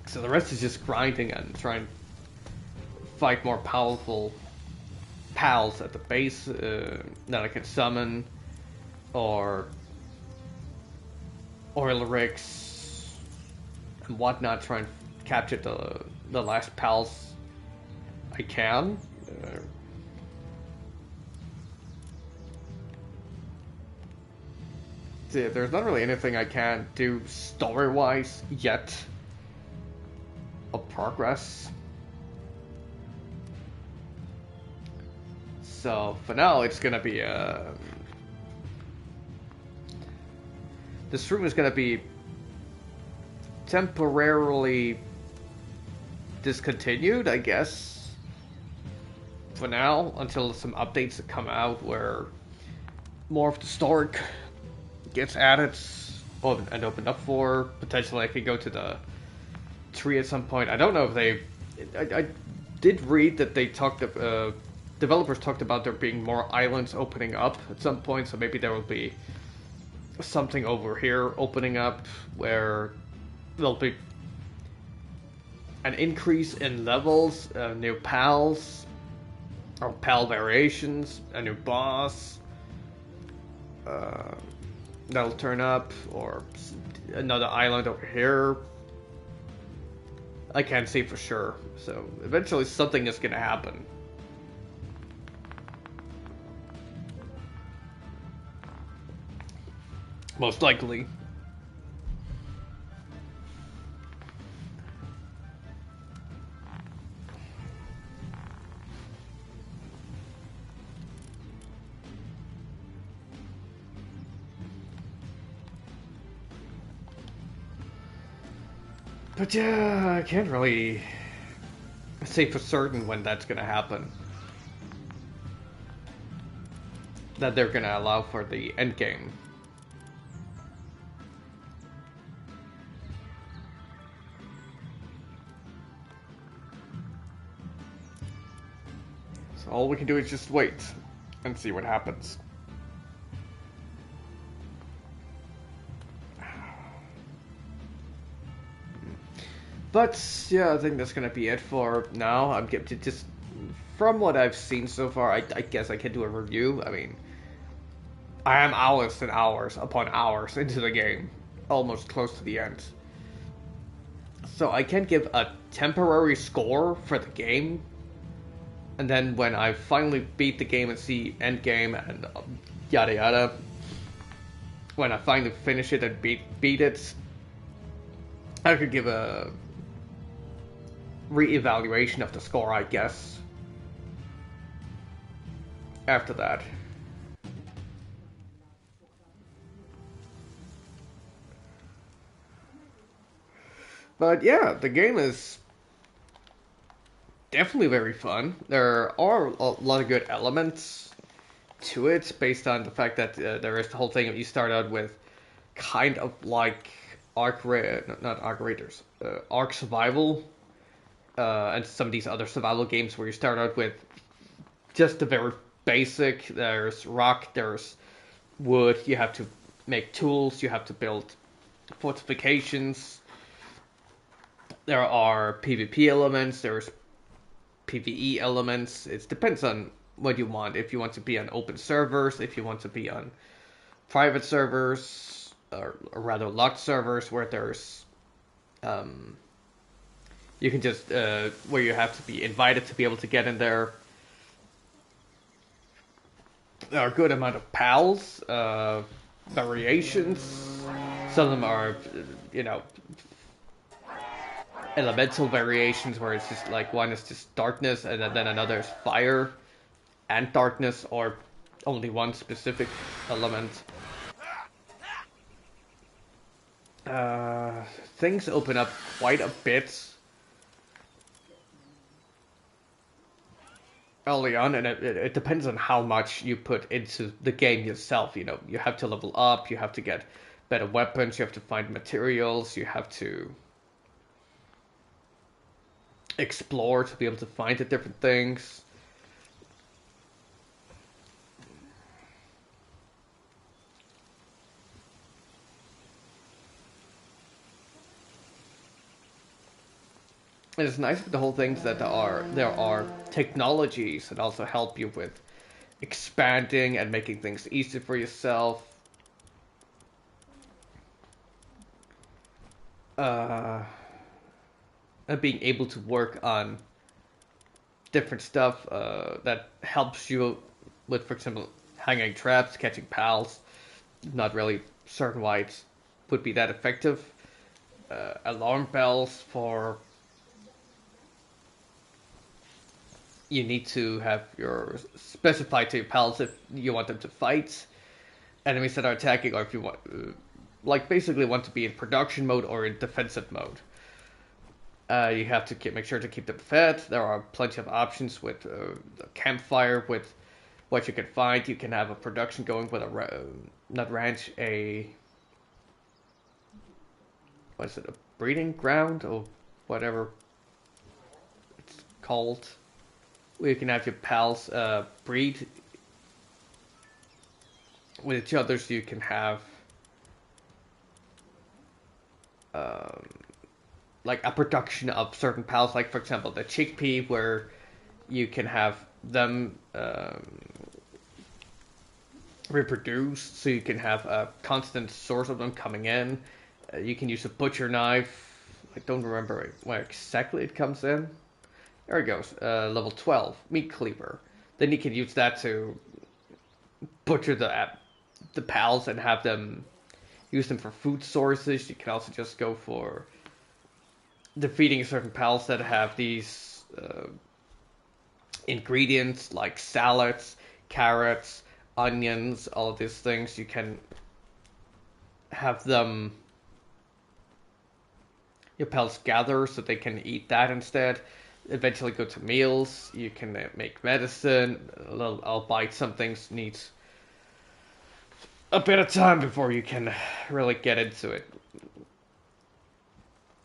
So the rest is just grinding and trying to fight more powerful pals at the base that I can summon, or oil rigs and whatnot. Try and capture the last pals I can. So there's not really anything I can do story-wise yet of progress. So for now, it's gonna be this room is gonna be temporarily discontinued, I guess. For now, until some updates come out where more of the story gets added and opened up for. Potentially, I could go to the tree at some point. I don't know if they. I did read that they talked. Developers talked about there being more islands opening up at some point, so maybe there will be something over here opening up where there'll be an increase in levels, new pals, or pal variations, a new boss that'll turn up, or another island over here. I can't say for sure, so eventually something is gonna happen. Most likely. But yeah, I can't really say for certain when that's gonna happen. That they're gonna allow for the end game. So all we can do is just wait and see what happens. But yeah, I think that's gonna be it for now. I'm just from what I've seen so far. I guess I can do a review. I mean, I am hours and hours upon hours into the game, almost close to the end. So I can give a temporary score for the game, and then when I finally beat the game and see end game and yada yada, when I finally finish it and beat it, I could give a re-evaluation of the score, I guess, after that. But yeah, the game is definitely very fun. There are a lot of good elements to it, based on the fact that there is the whole thing. You start out with kind of like not Arc Raiders, Arc Survival, and some of these other survival games where you start out with just the very basic. There's rock, there's wood. You have to make tools. You have to build fortifications. There are PvP elements. There's PvE elements. It depends on what you want. If you want to be on open servers, if you want to be on private servers, or rather locked servers where there's you can just where you have to be invited to be able to get in there. There are a good amount of pals, variations. Some of them are, elemental variations where it's just like one is just darkness and then another is fire and darkness, or only one specific element. Things open up quite a bit early on, and it depends on how much you put into the game yourself. You have to level up, you have to get better weapons, you have to find materials, you have to explore to be able to find the different things. And it's nice with the whole things that there are technologies that also help you with expanding and making things easier for yourself. Uh, and being able to work on different stuff that helps you with, for example, hanging traps, catching pals. Not really certain why it would be that effective. Alarm bells for you need to have your specified to your pals if you want them to fight enemies that are attacking, or if you want, like basically want to be in production mode or in defensive mode. You have to make sure to keep them fed. There are plenty of options with the campfire, with what you can find. You can have a production going with a not ranch, a what is it, a breeding ground or whatever it's called. Where you can have your pals breed with each other, so you can have um, like a production of certain pals, like for example the chickpea, where you can have them reproduce, so you can have a constant source of them coming in. You can use a butcher knife. I don't remember where exactly it comes in. There it goes, level 12, meat cleaver. Then you can use that to butcher the pals and have them use them for food sources. You can also just go for defeating certain pals that have these ingredients like salads, carrots, onions, all of these things. You can have them your pals gather so they can eat that instead. Eventually go to meals. You can make medicine. Albeit some things need a bit of time before you can really get into it.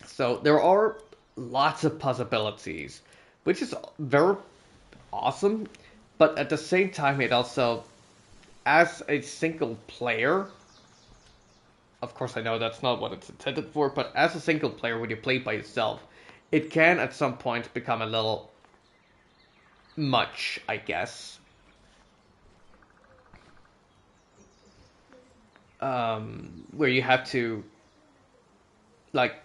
So there are lots of possibilities, which is very awesome. But at the same time, it also, as a single player, of course I know that's not what it's intended for, but as a single player, when you play by yourself, it can at some point become a little much, I guess. Where you have to like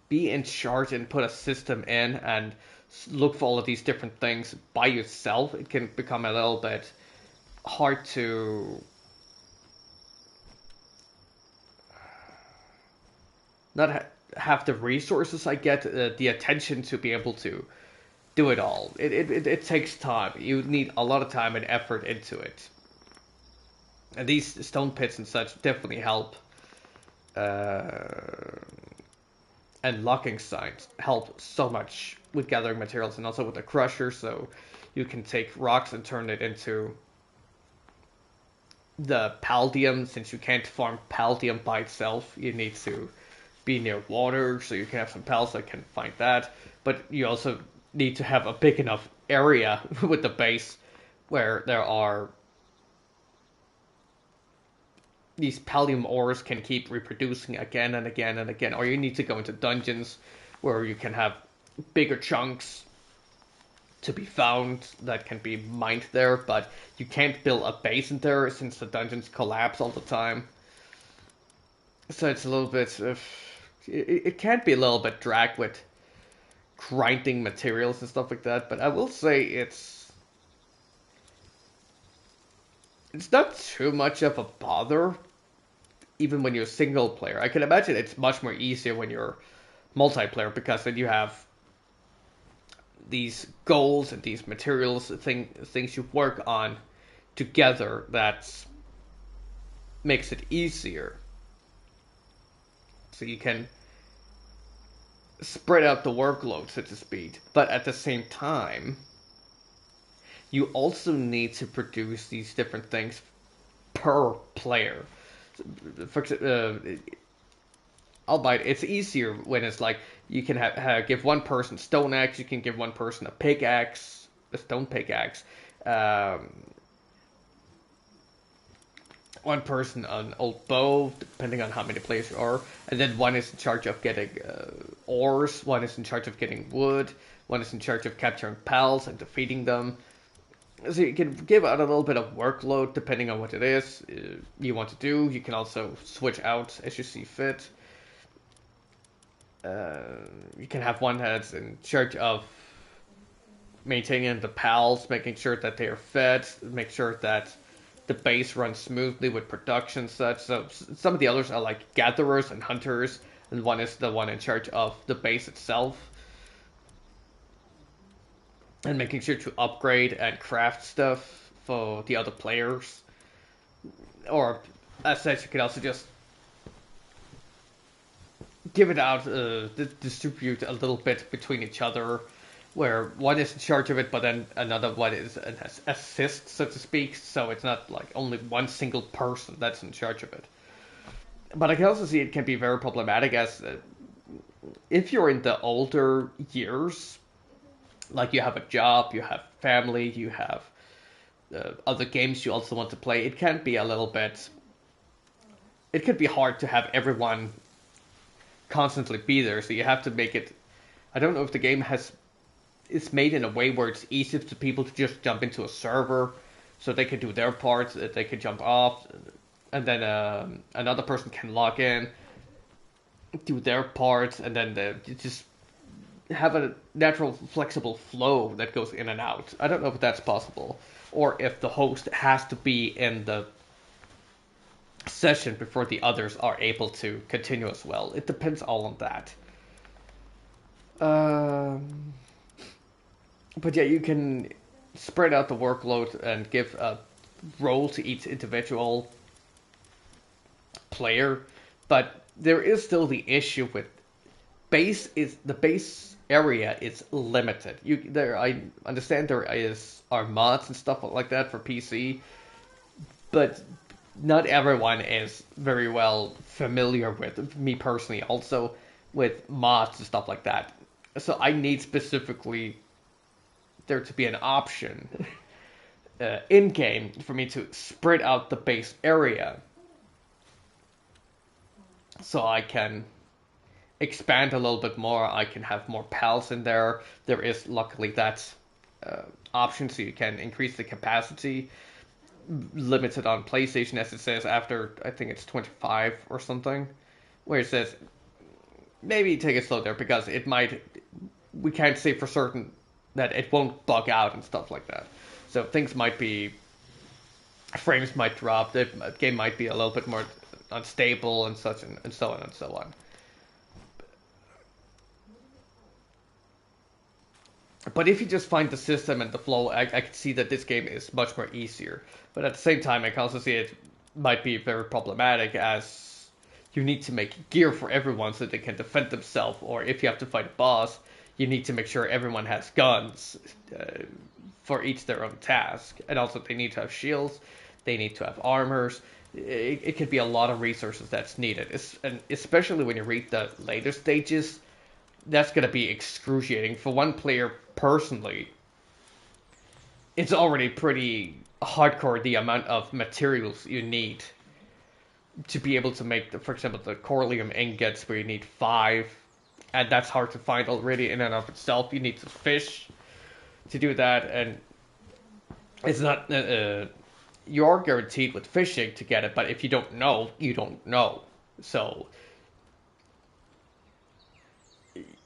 be in charge and put a system in and look for all of these different things by yourself. It can become a little bit hard to not have the resources, I get, the attention to be able to do it all. It takes time. You need a lot of time and effort into it. And these stone pits and such definitely help. And locking signs help so much with gathering materials, and also with the crusher, so you can take rocks and turn it into the paldium. Since you can't farm paldium by itself, you need to be near water, so you can have some pals that can find that. But you also need to have a big enough area with the base where there are these pallium ores can keep reproducing again and again and again. Or you need to go into dungeons where you can have bigger chunks to be found that can be mined there, but you can't build a base in there since the dungeons collapse all the time. So it's a little bit of... It can be a little bit dragged with grinding materials and stuff like that, but I will say it's not too much of a bother, even when you're a single player. I can imagine it's much more easier when you're multiplayer, because then you have these goals and these materials, things you work on together, that makes it easier. So you can spread out the workload, so to speak. But at the same time, you also need to produce these different things per player. For albeit it's easier when it's like you can give one person stone axe, you can give one person a pickaxe, a stone pickaxe, um, one person an old bow, depending on how many players you are, and then one is in charge of getting ores, one is in charge of getting wood, one is in charge of capturing pals and defeating them. So you can give out a little bit of workload depending on what it is you want to do. You can also switch out as you see fit. You can have one that's in charge of maintaining the pals, making sure that they are fed, make sure that the base runs smoothly with production and such. So some of the others are like gatherers and hunters, and one is the one in charge of the base itself. And making sure to upgrade and craft stuff for the other players. Or, as such, you can also just give it out, distribute a little bit between each other, where one is in charge of it, but then another one is an assist, so to speak, so it's not like only one single person that's in charge of it. But I can also see it can be very problematic as if you're in the older years, like you have a job, you have family, you have other games you also want to play, it can be a little bit. It could be hard to have everyone constantly be there, so you have to make it. I don't know if the game it's made in a way where it's easy for people to just jump into a server, so they can do their parts, they can jump off, and then another person can log in, do their parts, and then just have a natural, flexible flow that goes in and out. I don't know if that's possible, or if the host has to be in the session before the others are able to continue as well. It depends all on that. But yeah, you can spread out the workload and give a role to each individual player, but there is still the issue with the base area is limited. I understand are mods and stuff like that for PC, but not everyone is very well familiar with, me personally also, with mods and stuff like that. So I need specifically there to be an option in game for me to spread out the base area so I can expand a little bit more. I can have more pals in there. There is luckily that option, so you can increase the capacity. Limited on PlayStation, as it says after I think it's 25 or something, where it says maybe take it slow there because it might. We can't say for certain that it won't bug out and stuff like that. So things might be, frames might drop, the game might be a little bit more unstable and such and so on and so on. But if you just find the system and the flow, I can see that this game is much more easier. But at the same time, I can also see it might be very problematic as you need to make gear for everyone so they can defend themselves. Or if you have to fight a boss, you need to make sure everyone has guns for each their own task. And also they need to have shields, they need to have armors. It could be a lot of resources that's needed. And especially when you reach the later stages, that's going to be excruciating. For one player personally, it's already pretty hardcore the amount of materials you need to be able to make, for example, the corallium ingots where you need 5, and that's hard to find already in and of itself. You need to fish to do that, and it's not, you are guaranteed with fishing to get it, but if you don't know, you don't know. So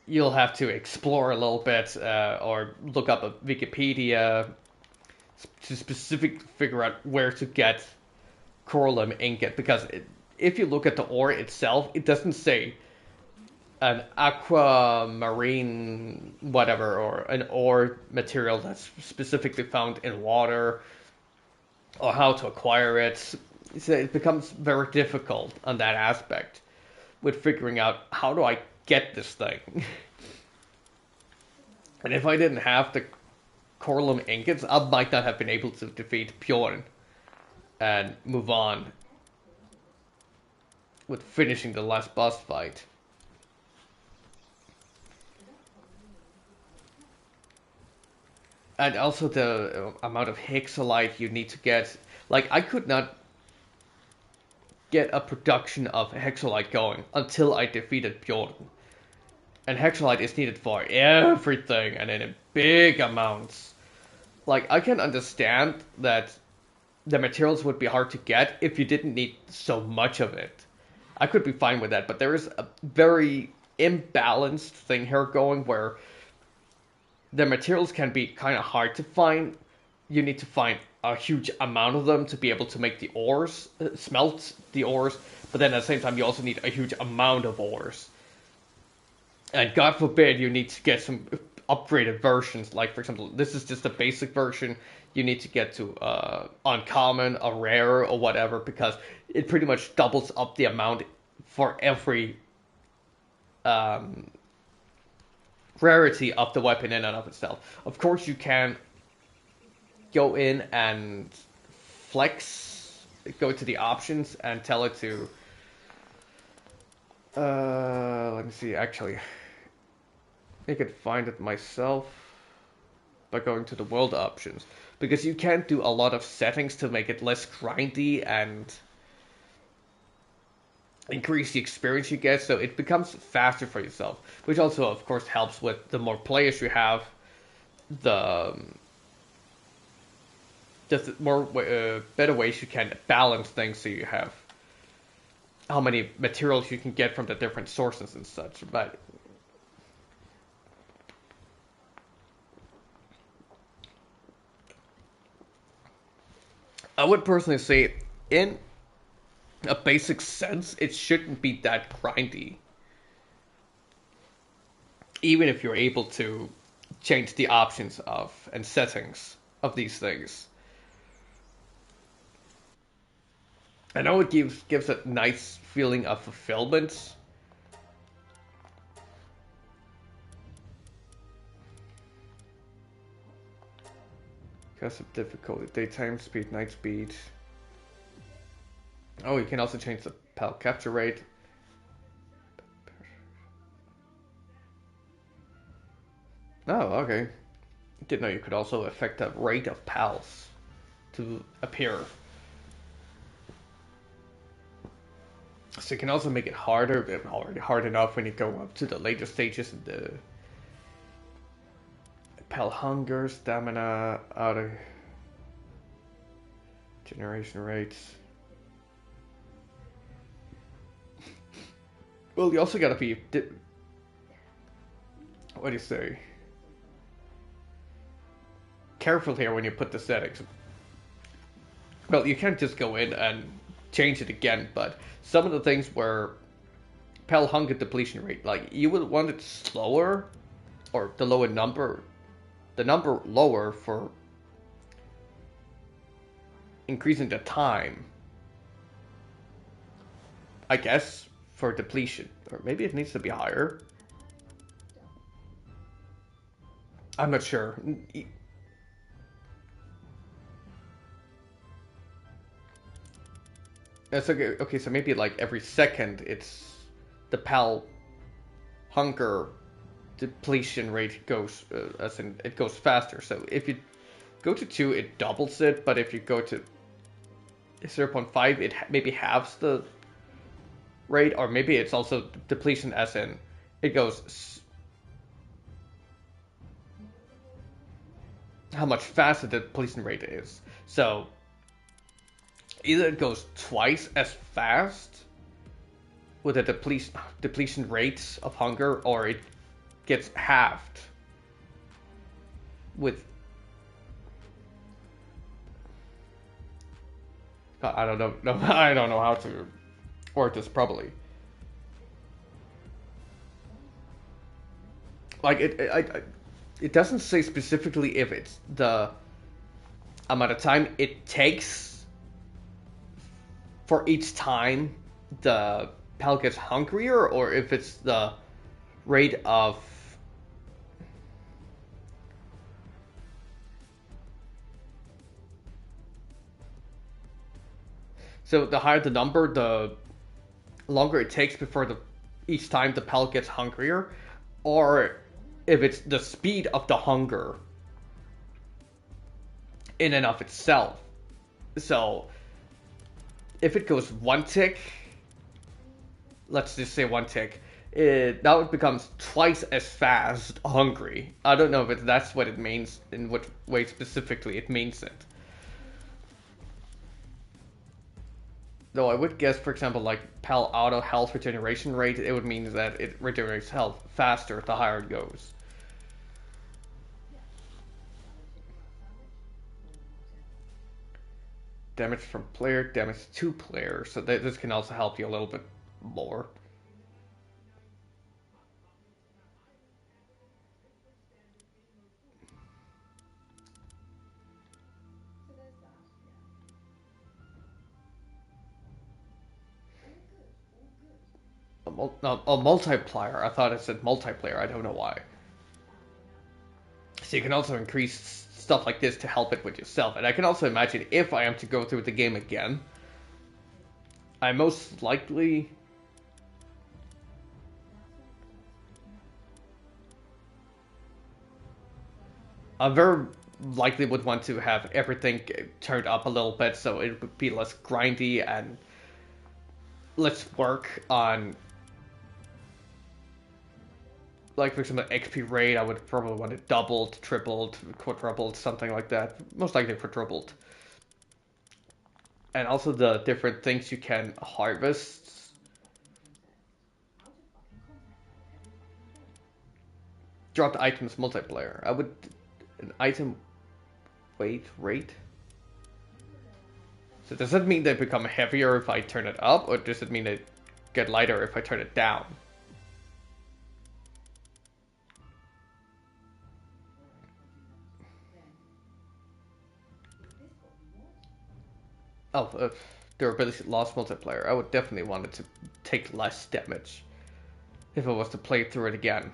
you'll have to explore a little bit or look up a Wikipedia to specifically figure out where to get corallium ingot, because if you look at the ore itself, it doesn't say an aquamarine whatever or an ore material that's specifically found in water or how to acquire it. So it becomes very difficult on that aspect with figuring out how do I get this thing. And if I didn't have the corallium ingots, I might not have been able to defeat Bjorn and move on with finishing the last boss fight. And also the amount of hexolite you need to get. Like, I could not get a production of hexolite going until I defeated Bjorn. And hexolite is needed for everything, and in big amounts. Like, I can understand that the materials would be hard to get if you didn't need so much of it. I could be fine with that, but there is a very imbalanced thing here going where the materials can be kind of hard to find. You need to find a huge amount of them to be able to make the ores, smelt the ores, but then at the same time you also need a huge amount of ores. And God forbid you need to get some upgraded versions, like for example, this is just a basic version, you need to get to uncommon, a rare, or whatever, because it pretty much doubles up the amount for every rarity of the weapon in and of itself. Of course, you can go in and flex, go to the options and tell it to, let me see, actually, I could find it myself by going to the world options, because you can do a lot of settings to make it less grindy and increase the experience you get, so it becomes faster for yourself, which also of course helps with the more players you have, the more better ways you can balance things, so you have how many materials you can get from the different sources and such. But I would personally say, in a basic sense, it shouldn't be that grindy. Even if you're able to change the options of and settings of these things. I know it gives a nice feeling of fulfillment. Because of difficulty, daytime speed, night speed. Oh, you can also change the PAL capture rate. Oh, okay. Didn't know you could also affect the rate of PALs to appear. So you can also make it harder, already hard enough when you go up to the later stages in the PAL hunger, stamina, auto generation rates. Well, you also gotta be, what do you say, careful here when you put the settings. Well, you can't just go in and change it again, but some of the things where PAL hunger depletion rate, like you would want it slower, or the lower number, the number lower for increasing the time, I guess, for depletion. Or maybe it needs to be higher. I'm not sure. It's okay, okay, so maybe like every second it's the PAL hunger depletion rate goes, as in it goes faster. So if you go to 2, it doubles it, but if you go to 0.5, it maybe halves the rate, or maybe it's also depletion, as in it goes how much faster the depletion rate is. So either it goes twice as fast with a depletion rate of hunger, or it gets halved with, I don't know, no, I don't know how to word this properly. Like it doesn't say specifically if it's the amount of time it takes for each time the PAL gets hungrier, or if it's the rate of so the higher the number, the longer it takes before each time the PAL gets hungrier, or if it's the speed of the hunger. in and of itself. So if it goes one tick, let's just say one tick, now it becomes twice as fast hungry. I don't know if that's what it means, in what way specifically it means it. Though I would guess, for example, like Pal Auto health regeneration rate, it would mean that it regenerates health faster the higher it goes. Damage from player, damage to player, so this can also help you a little bit more. A multiplier. I thought it said multiplayer. I don't know why. So you can also increase stuff like this to help it with yourself. And I can also imagine if I am to go through the game again, I most likely... I very likely would want to have everything turned up a little bit so it would be less grindy and let's work on, like, for example, XP rate. I would probably want it doubled, tripled, quadrupled, something like that. Most likely quadrupled. And also the different things you can harvest. Drop the items multiplier. I would... An item weight rate? So does that mean they become heavier if I turn it up? Or does it mean they get lighter if I turn it down? Oh, durability loss multiplier. I would definitely want it to take less damage if I was to play through it again.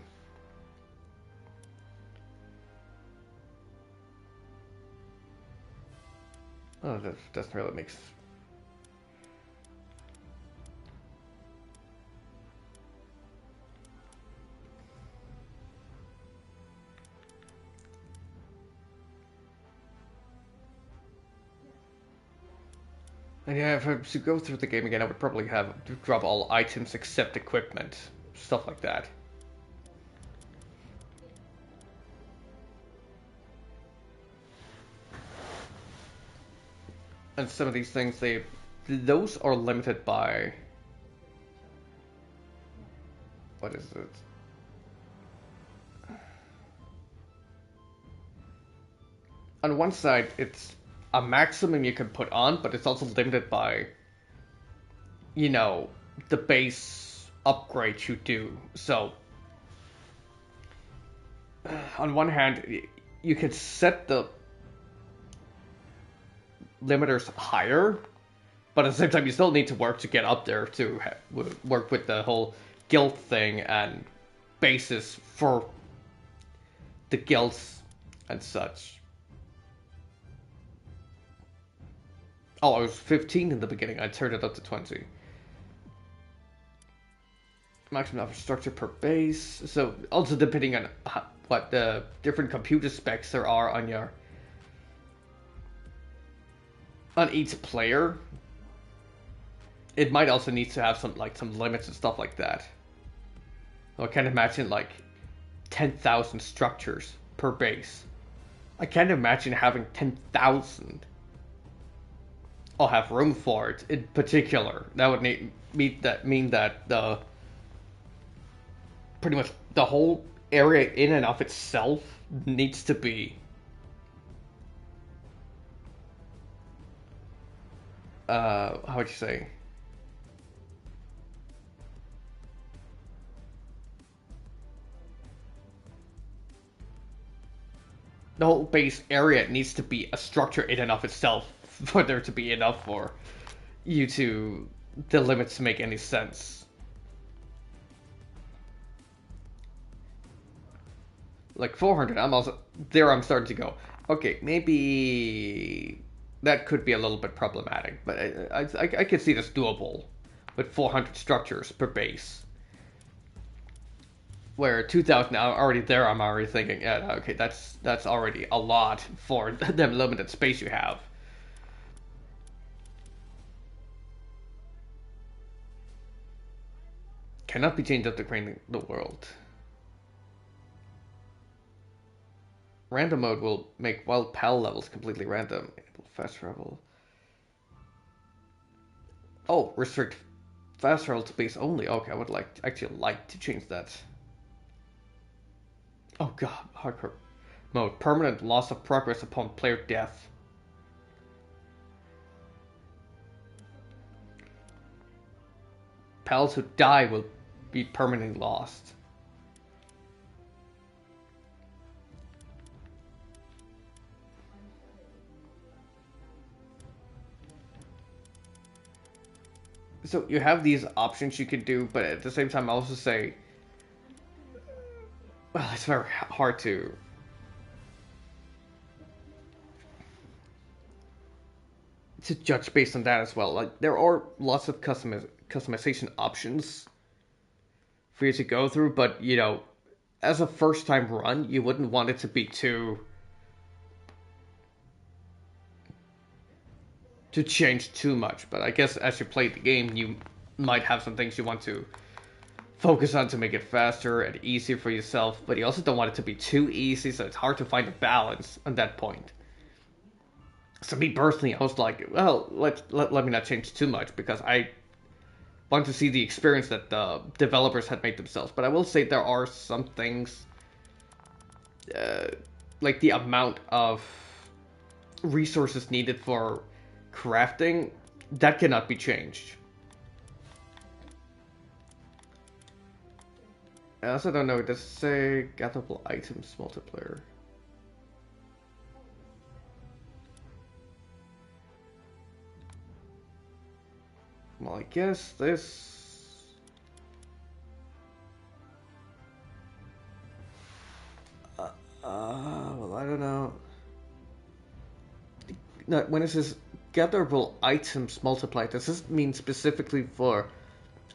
Oh, that doesn't really make sense. And yeah, if I was to go through the game again, I would probably have to drop all items except equipment. Stuff like that. And some of these things, those are limited by... What is it? On one side, it's a maximum you can put on, but it's also limited by, you know, the base upgrade you do. So, on one hand, you can set the limiters higher, but at the same time you still need to work to get up there to work with the whole guild thing and basis for the guilds and such. Oh, I was 15 in the beginning. I turned it up to 20. Maximum infrastructure per base. So also depending on what the different computer specs there are on your... on each player, it might also need to have some limits and stuff like that. I can't imagine like 10,000 structures per base. I can't imagine having 10,000. I'll have room for it in particular. That would mean that the pretty much the whole area in and of itself needs to be how would you say? The whole base area needs to be a structure in and of itself for there to be enough for you to the limits to make any sense. Like 400, I'm starting to go, okay, maybe that could be a little bit problematic, but I could see this doable with 400 structures per base. Where 2,000 already there, I'm already thinking, yeah, okay, that's already a lot for the limited space you have. Cannot be changed after creating the world. Random mode will make wild PAL levels completely random. Enable fast travel. Oh, restrict fast travel to base only. Okay, I would actually like to change that. Oh god, hardcore mode. Permanent loss of progress upon player death. Pals who die will be permanently lost. So you have these options you can do, but at the same time I also say, well, it's very hard to judge based on that as well. Like there are lots of customization options for you to go through, but you know, as a first time run, you wouldn't want it to be to change too much. But I guess as you play the game, you might have some things you want to focus on to make it faster and easier for yourself, but you also don't want it to be too easy, so it's hard to find a balance on that point. So me personally, I was like, well, let me not change too much because I want to see the experience that the developers had made themselves. But I will say there are some things, uh, like the amount of resources needed for crafting, that cannot be changed. I also don't know, does it say gatherable items multiplayer? Well, I guess this... well, I don't know. No, when it says gatherable items multiplied, does this mean specifically for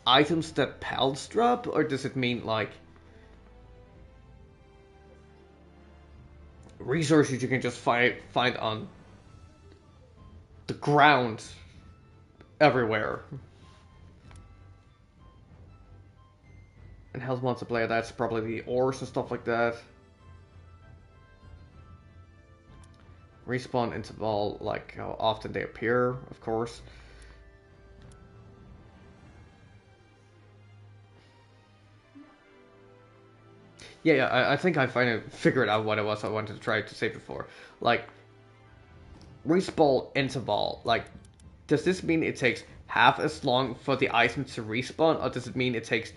items that pals drop, or does it mean like resources you can just find on the ground everywhere? And health multiplier, that's probably the ores and stuff like that. Respawn interval, like how often they appear, of course. Yeah, I think I finally figured out what it was I wanted to try to say before. Like, respawn interval, like, does this mean it takes half as long for the item to respawn, or does it mean it takes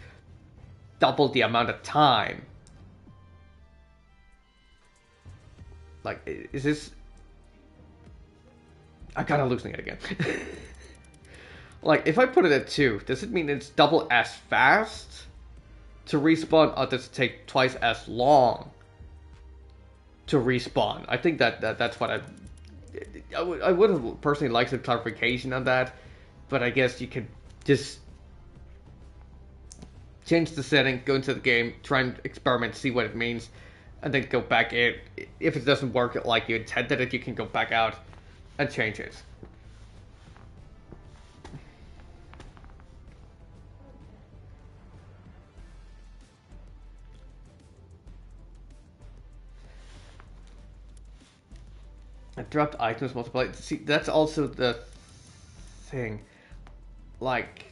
double the amount of time? Like, is this... I'm kind of losing it again. Like, if I put it at 2, does it mean it's double as fast to respawn, or does it take twice as long to respawn? I think that's what I would have personally liked some clarification on that, but I guess you could just change the setting, go into the game, try and experiment, see what it means, and then go back in. If it doesn't work like you intended it, you can go back out and change it. And dropped items multiplied. See, that's also the thing. Like,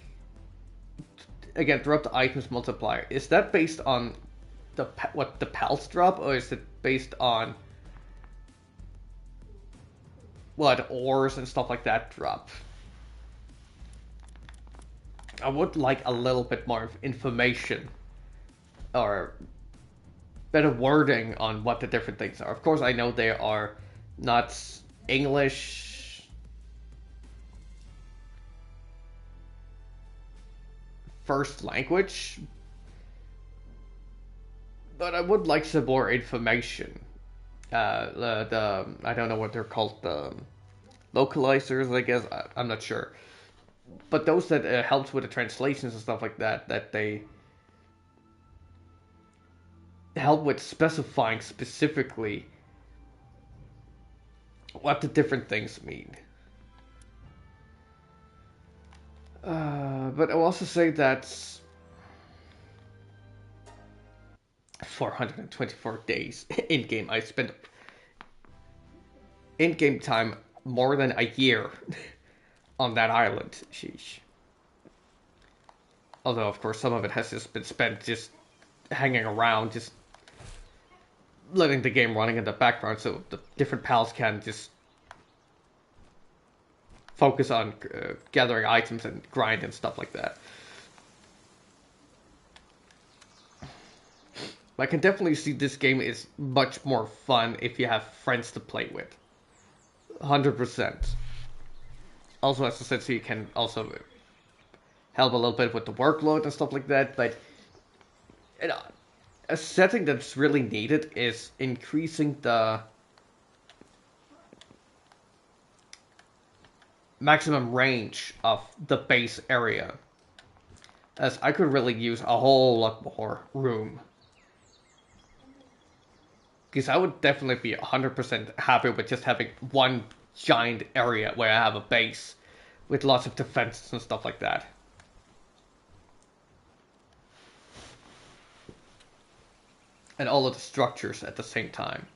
again, dropped items multiplier. Is that based on what the pals drop, or is it based on what ores and stuff like that drop? I would like a little bit more information or better wording on what the different things are. Of course, I know they are not English first language, but I would like some more information. The I don't know what they're called, the localizers, I guess. I'm not sure, but those that helps with the translations and stuff like that. That they help with specifying specifically what the different things mean. But I'll also say that 424 days in game. I spent in game time more than a year on that island. Sheesh. Although, of course, some of it has just been spent just hanging around, just letting the game running in the background so the different pals can just focus on gathering items and grind and stuff like that. I can definitely see this game is much more fun if you have friends to play with. 100%. Also, as I said, so you can also help a little bit with the workload and stuff like that, but you know, a setting that's really needed is increasing the maximum range of the base area, as I could really use a whole lot more room. Because I would definitely be 100% happy with just having one giant area where I have a base with lots of defenses and stuff like that. And all of the structures at the same time.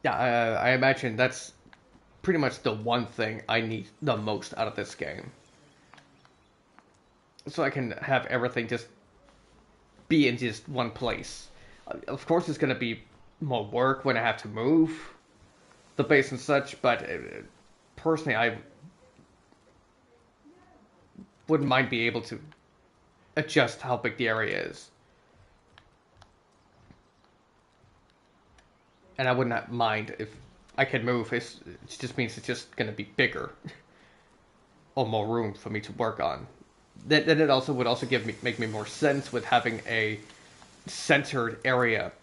Yeah, I imagine that's pretty much the one thing I need the most out of this game. So I can have everything just be in just one place. Of course, it's going to be more work when I have to move the base and such, but personally, I wouldn't mind being able to adjust how big the area is. And I wouldn't mind if I can move. It just means it's just going to be bigger or more room for me to work on. Then it also would also make me more sense with having a centered area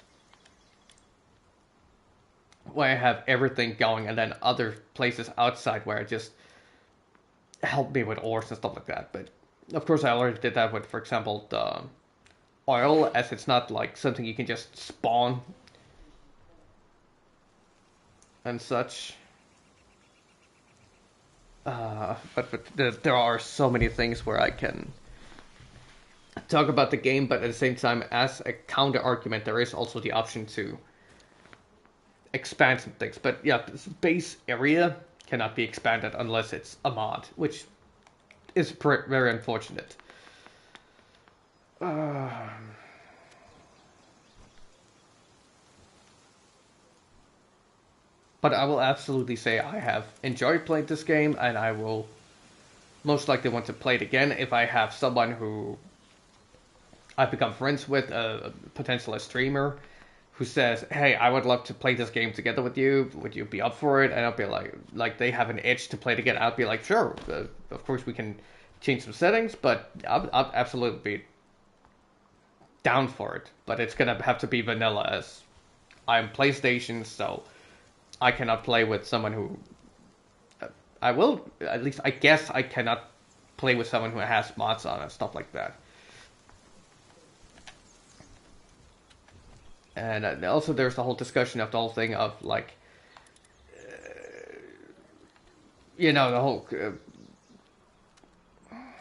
where I have everything going, and then other places outside where I just help me with ores and stuff like that. But of course, I already did that with, for example, the oil, as it's not like something you can just spawn and such. But there are so many things where I can talk about the game, but at the same time, as a counter argument, there is also the option to expand some things. But yeah, this base area cannot be expanded unless it's a mod, which is very unfortunate. But I will absolutely say I have enjoyed playing this game, and I will most likely want to play it again if I have someone who I've become friends with, a potential streamer, who says, "Hey, I would love to play this game together with you. Would you be up for it?" And I'll be like they have an itch to play together. I'll be like, "Sure, of course we can change some settings, but I'll absolutely be down for it. But it's gonna have to be vanilla, as I'm PlayStation, so I cannot play with someone who I will, at least I guess I cannot play with someone who has mods on and stuff like that." And also there's the whole discussion of the whole thing of like, the whole,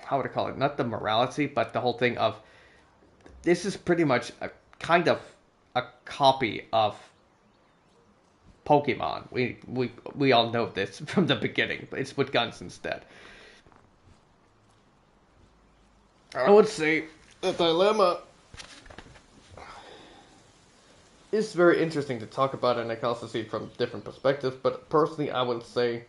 how would I call it? Not the morality, but the whole thing of, this is pretty much a kind of a copy of Pokemon. We all know this from the beginning, but it's with guns instead. I would say the dilemma is very interesting to talk about, and I can also see it from different perspectives, but personally I would say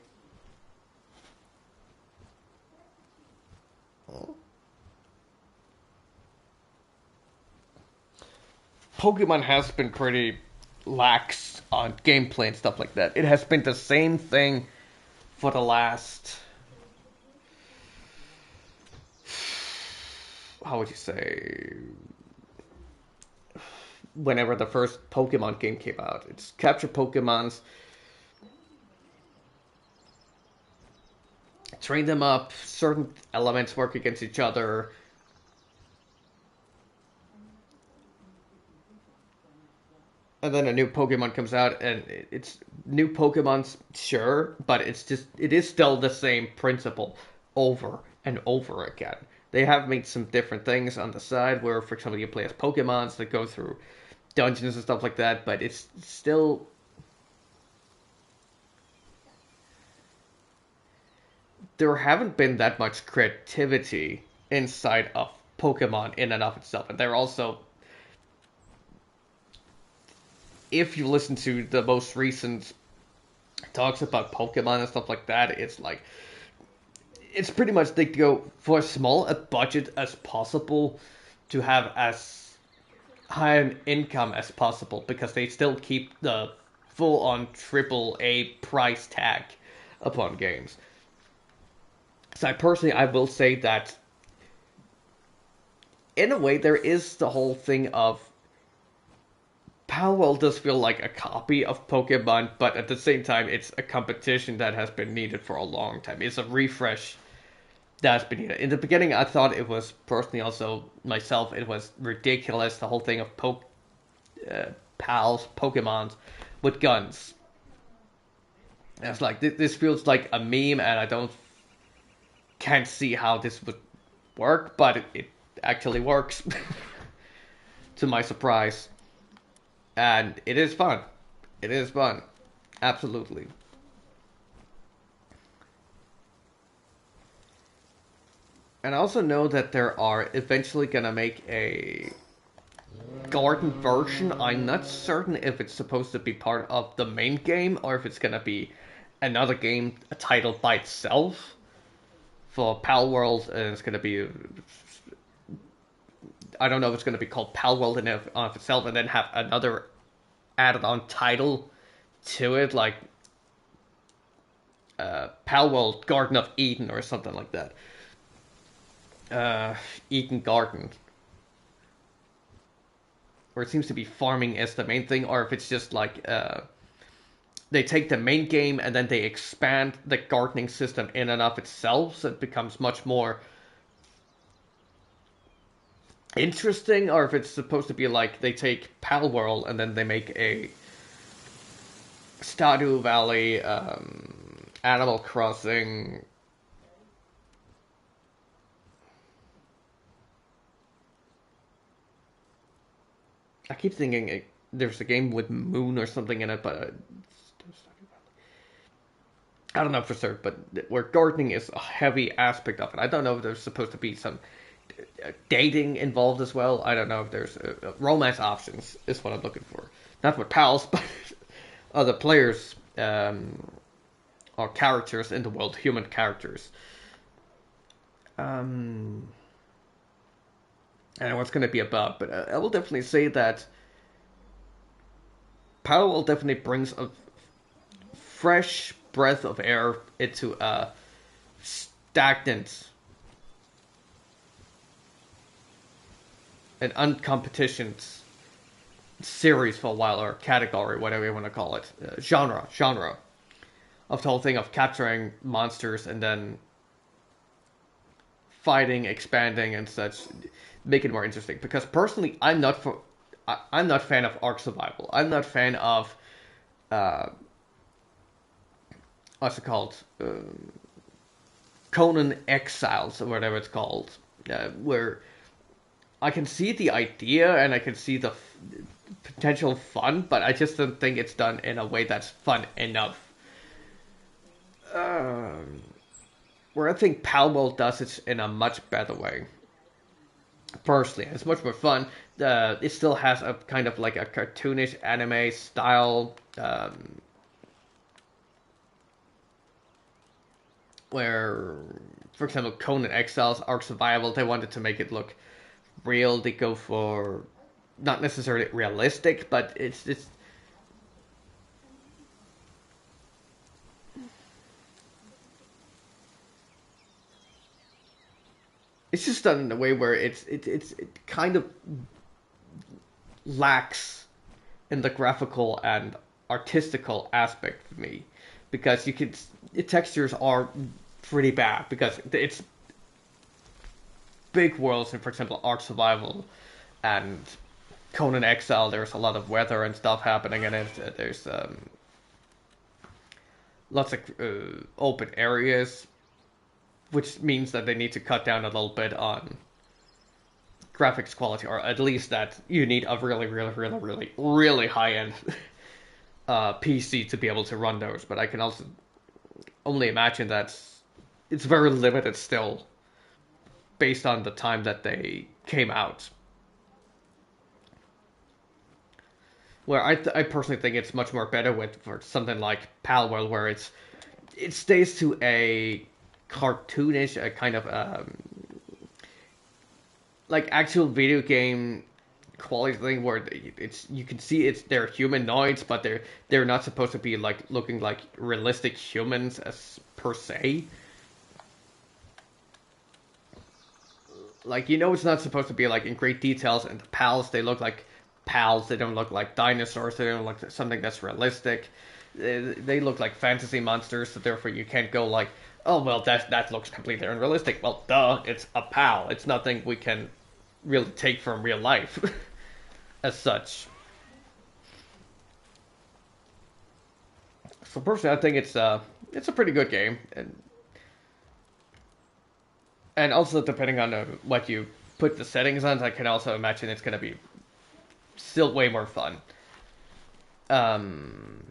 Pokemon has been pretty lacks on gameplay and stuff like that. It has been the same thing for the last, how would you say, whenever the first Pokemon game came out. It's capture Pokemons, train them up, certain elements work against each other. And then a new Pokemon comes out, and it's new Pokemon's, sure, but it is still the same principle over and over again. They have made some different things on the side where, for example, you play as Pokemons that go through dungeons and stuff like that, but it's still, there haven't been that much creativity inside of Pokemon in and of itself. And they're also, if you listen to the most recent talks about Pokemon and stuff like that, it's like, it's pretty much they go for as small a budget as possible to have as high an income as possible, because they still keep the full-on AAA price tag upon games. So I will say that in a way there is the whole thing of PalWorld does feel like a copy of Pokemon, but at the same time it's a competition that has been needed for a long time. It's a refresh that's been needed. In the beginning I thought it was, personally also myself, it was ridiculous, the whole thing of pals, Pokemons with guns. And it's like, this feels like a meme, and I can't see how this would work, but it actually works to my surprise. And it is fun. It is fun. Absolutely. And I also know that there are eventually gonna make a garden version. I'm not certain if it's supposed to be part of the main game or if it's gonna be another game, a title by itself for PalWorld, and it's gonna be, I don't know if it's gonna be called PalWorld in of itself, and then have another added-on title to it, like PalWorld Garden of Eden or something like that. Eden Garden, where it seems to be farming as the main thing, or if it's just like they take the main game and then they expand the gardening system in and of itself, so it becomes much more interesting, or if it's supposed to be like they take PalWorld and then they make a Stardew Valley, Animal Crossing. I keep thinking there's a game with Moon or something in it, but I don't know for certain. But where gardening is a heavy aspect of it. I don't know if there's supposed to be some dating involved as well. I don't know if there's romance options is what I'm looking for. Not with pals, but other players or characters in the world, human characters. I don't know what it's going to be about, but I will definitely say that PalWorld definitely brings a fresh breath of air into a stagnant and uncompetitioned series for a while, or category, whatever you want to call it, genre of the whole thing of capturing monsters and then fighting, expanding, and such, make it more interesting. Because personally, I'm not fan of Ark Survival. I'm not fan of what's it called, Conan Exiles or whatever it's called, where I can see the idea and I can see the potential fun, but I just don't think it's done in a way that's fun enough. Where I think PalWorld does it in a much better way. Personally, it's much more fun. It still has a kind of like a cartoonish anime style, where, for example, Conan Exiles, Ark Survival, they wanted to make it look real. They go for not necessarily realistic, but it's it's just done in a way where it kind of lacks in the graphical and artistical aspect for me, because you could the textures are pretty bad because it's big worlds, and for example Ark Survival and Conan Exile. There's a lot of weather and stuff happening in it. There's lots of open areas, which means that they need to cut down a little bit on graphics quality, or at least that you need a really high end PC to be able to run those. But I can also only imagine that it's very limited still, based on the time that they came out. Where I personally think it's much more better with for something like PalWorld, where it stays to a cartoonish, a kind of like actual video game quality thing, where it's you can see they're humanoids, but they're not supposed to be like looking like realistic humans as per se. Like, it's not supposed to be like in great details, and the pals, they look like pals. They don't look like dinosaurs. They don't look like something that's realistic. They look like fantasy monsters, so therefore you can't go like, oh well, that looks completely unrealistic. Well, duh, it's a pal. It's nothing we can really take from real life as such. So personally, I think it's a pretty good game, and also depending on what you put the settings on, I can also imagine it's gonna be still way more fun. Um,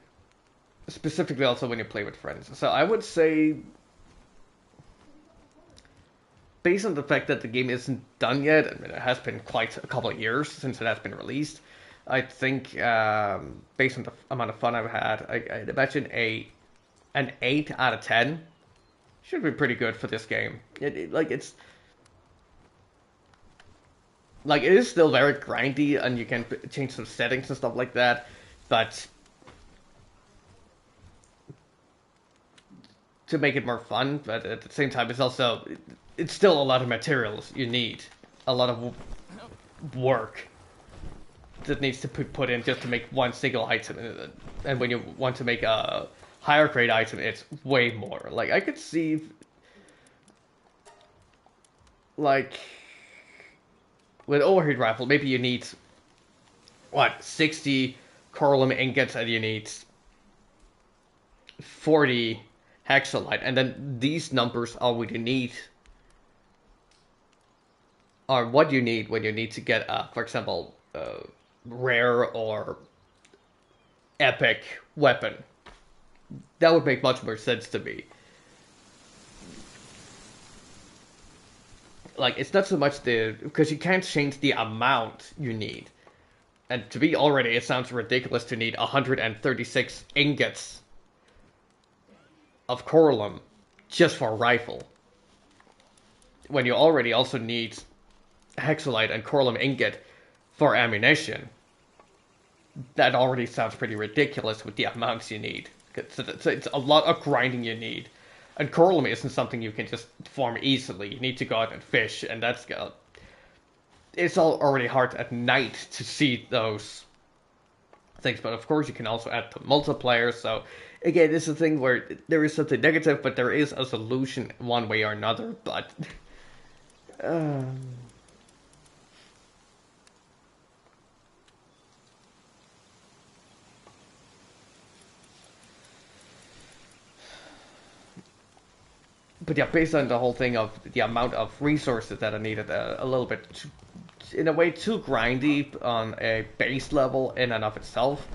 Specifically also when you play with friends. So I would say, based on the fact that the game isn't done yet, I mean, it has been quite a couple of years since it has been released. I think, based on the amount of fun I've had, I'd imagine an 8 out of 10 should be pretty good for this game. It is still very grindy, and you can change some settings and stuff like that, but to make it more fun. But at the same time, it's still a lot of materials you need, a lot of work that needs to be put in just to make one single item. And when you want to make a higher grade item, it's way more. Like, I could see, like, with overheat rifle, maybe you need 60 coralum ingots, and you need 40 hexalite, and then these numbers are what you need, are what you need when you need to get, for example, rare or epic weapon. That would make much more sense to me. Like, it's not so much because you can't change the amount you need. And to be already, it sounds ridiculous to need 136 ingots of coralum just for a rifle, when you already also need hexalite and coralum ingot for ammunition. That already sounds pretty ridiculous with the amounts you need. So it's a lot of grinding you need. And coralum isn't something you can just farm easily. You need to go out and fish, and it's already hard at night to see those things. But of course, you can also add to multiplier. So again, it's a thing where there is something negative, but there is a solution one way or another. But but yeah, based on the whole thing of the amount of resources that are needed, a little bit, in a way, too grindy on a base level in and of itself.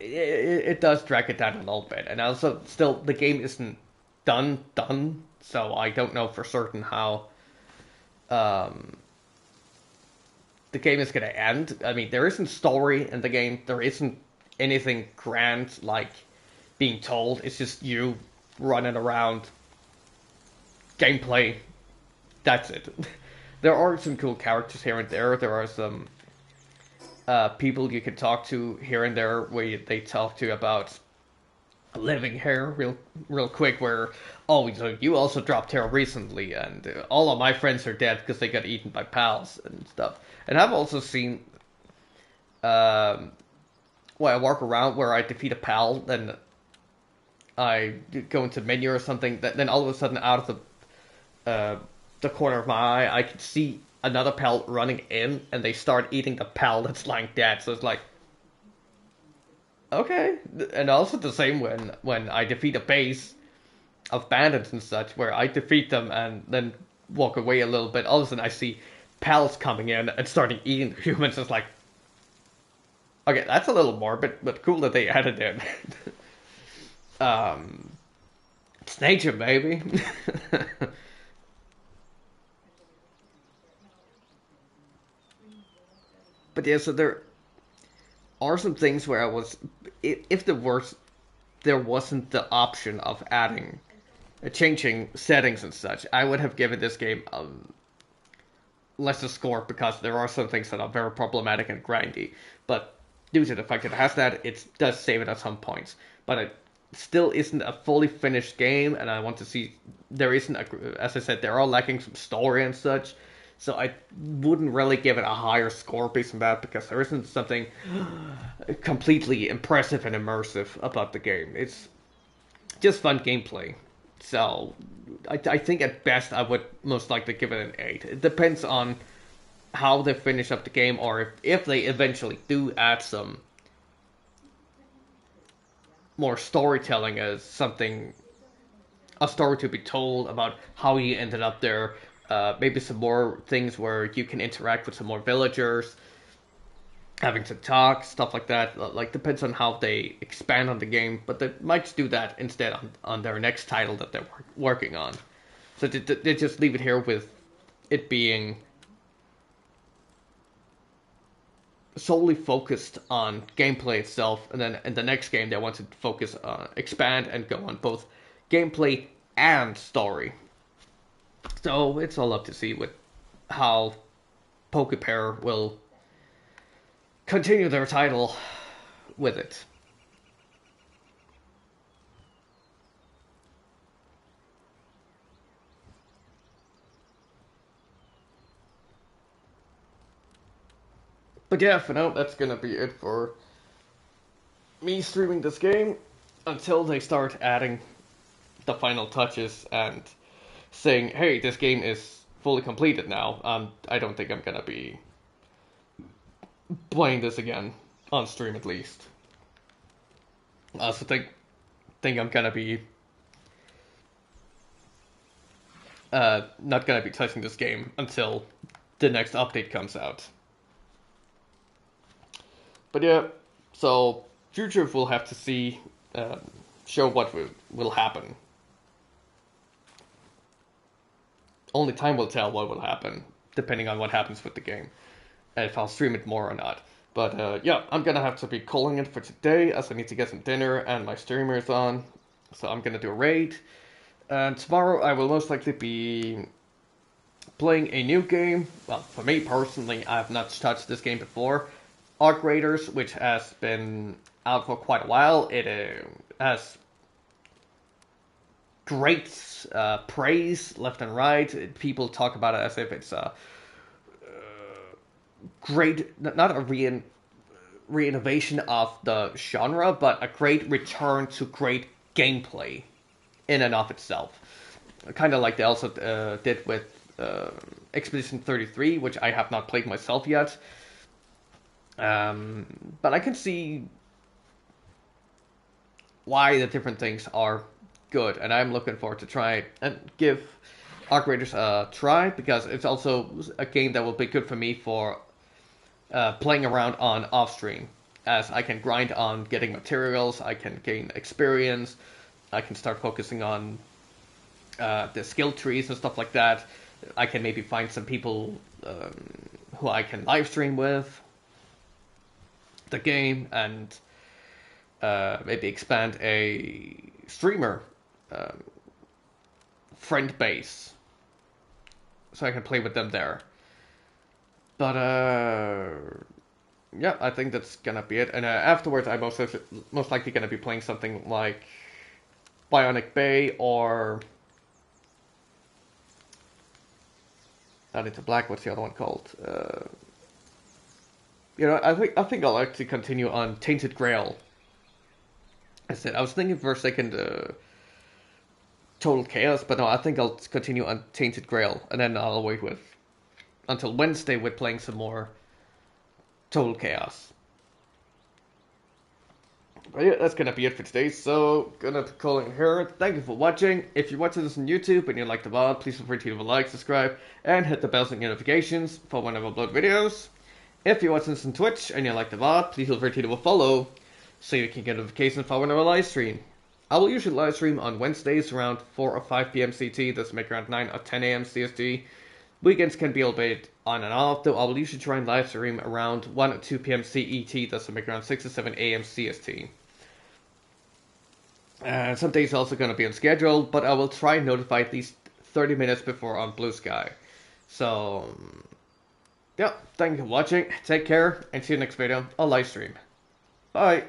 It does drag it down a little bit, and also still the game isn't done, so I don't know for certain how the game is gonna end. I mean, there isn't story in the game. There isn't anything grand like being told. It's just you running around, gameplay. That's it. There are some cool characters here and there. There are some people you can talk to here and there, where they talk to you about living here real quick where oh so you also dropped here recently and all of my friends are dead because they got eaten by pals and stuff. And I've also seen um where I walk around where I defeat a pal, then I go into the menu or something, then all of a sudden out of the corner of my eye I can see another pal running in and they start eating the pal that's lying dead. So it's like okay. And also the same when I defeat a base of bandits and such, where I defeat them and then walk away a little bit. All of a sudden, I see pals coming in and starting eating the humans. It's like, okay, that's a little morbid, but cool that they added in. um, it's nature, baby. But yeah, so there are some things where I was, if there wasn't the option of adding, changing settings and such, I would have given this game lesser score because there are some things that are very problematic and grindy. But due to the fact that it has that, it does save it at some points. But it still isn't a fully finished game, and I want to see there isn't as I said, there are lacking some story and such. So I wouldn't really give it a higher score based on that because there isn't something completely impressive and immersive about the game. It's just fun gameplay. So I think at best I would most likely give it an 8. It depends on how they finish up the game or if they eventually do add some more storytelling as something, a story to be told about how you ended up there. Maybe some more things where you can interact with some more villagers, having to talk, stuff like that. Like depends on how they expand on the game, but they might do that instead on their next title that they're working on. So they just leave it here with it being solely focused on gameplay itself, and then in the next game they want to focus expand and go on both gameplay and story. So it's all up to see with how PokePair will continue their title with it. But yeah, for now, that's gonna be it for me streaming this game until they start adding the final touches and saying, hey, this game is fully completed now. I don't think I'm gonna be playing this again on stream at least. I also think I'm gonna be not gonna be touching this game until the next update comes out. But yeah, so future we'll have to see, show what will happen. Only time will tell what will happen, depending on what happens with the game, and if I'll stream it more or not. But yeah, I'm gonna have to be calling it for today, as I need to get some dinner and my streamer is on. So I'm gonna do a raid, and tomorrow I will most likely be playing a new game. Well, for me personally, I have not touched this game before. Arc Raiders, which has been out for quite a while. It has great praise left and right. People talk about it as if it's a great, not a re-innovation of the genre, but a great return to great gameplay in and of itself. Kind of like they also did with Expedition 33, which I have not played myself yet. But I can see why the different things are good, and I'm looking forward to try it and give Arc Raiders a try because it's also a game that will be good for me for playing around on off stream, as I can grind on getting materials, I can gain experience, I can start focusing on the skill trees and stuff like that. I can maybe find some people who I can live stream with the game and maybe expand a streamer friend base so I can play with them there. But yeah, I think that's gonna be it. And afterwards, I'm most likely gonna be playing something like Bionic Bay or not Into Black. What's the other one called? I think I'll actually continue on Tainted Grail. I was thinking for a second Total Chaos, but no, I think I'll continue on Tainted Grail, and then I'll wait with until Wednesday with playing some more Total Chaos. But yeah, that's gonna be it for today. So gonna call it here. Thank you for watching. If you're watching this on YouTube and you like the VOD, please feel free to leave a like, subscribe, and hit the bells and notifications for whenever I upload videos. If you're watching this on Twitch and you like the VOD, please feel free to do a follow so you can get notifications for whenever I live stream. I will usually live stream on Wednesdays around 4 or 5 p.m. CT. That's make around 9 or 10 a.m. CST. Weekends can be a bit on and off, though I will usually try and live stream around 1 or 2 p.m. CET. That's make around 6 or 7 a.m. CST. Some days are also going to be on schedule, but I will try and notify at least 30 minutes before on Blue Sky. So, yeah, thank you for watching, take care, and see you next video on live stream. Bye!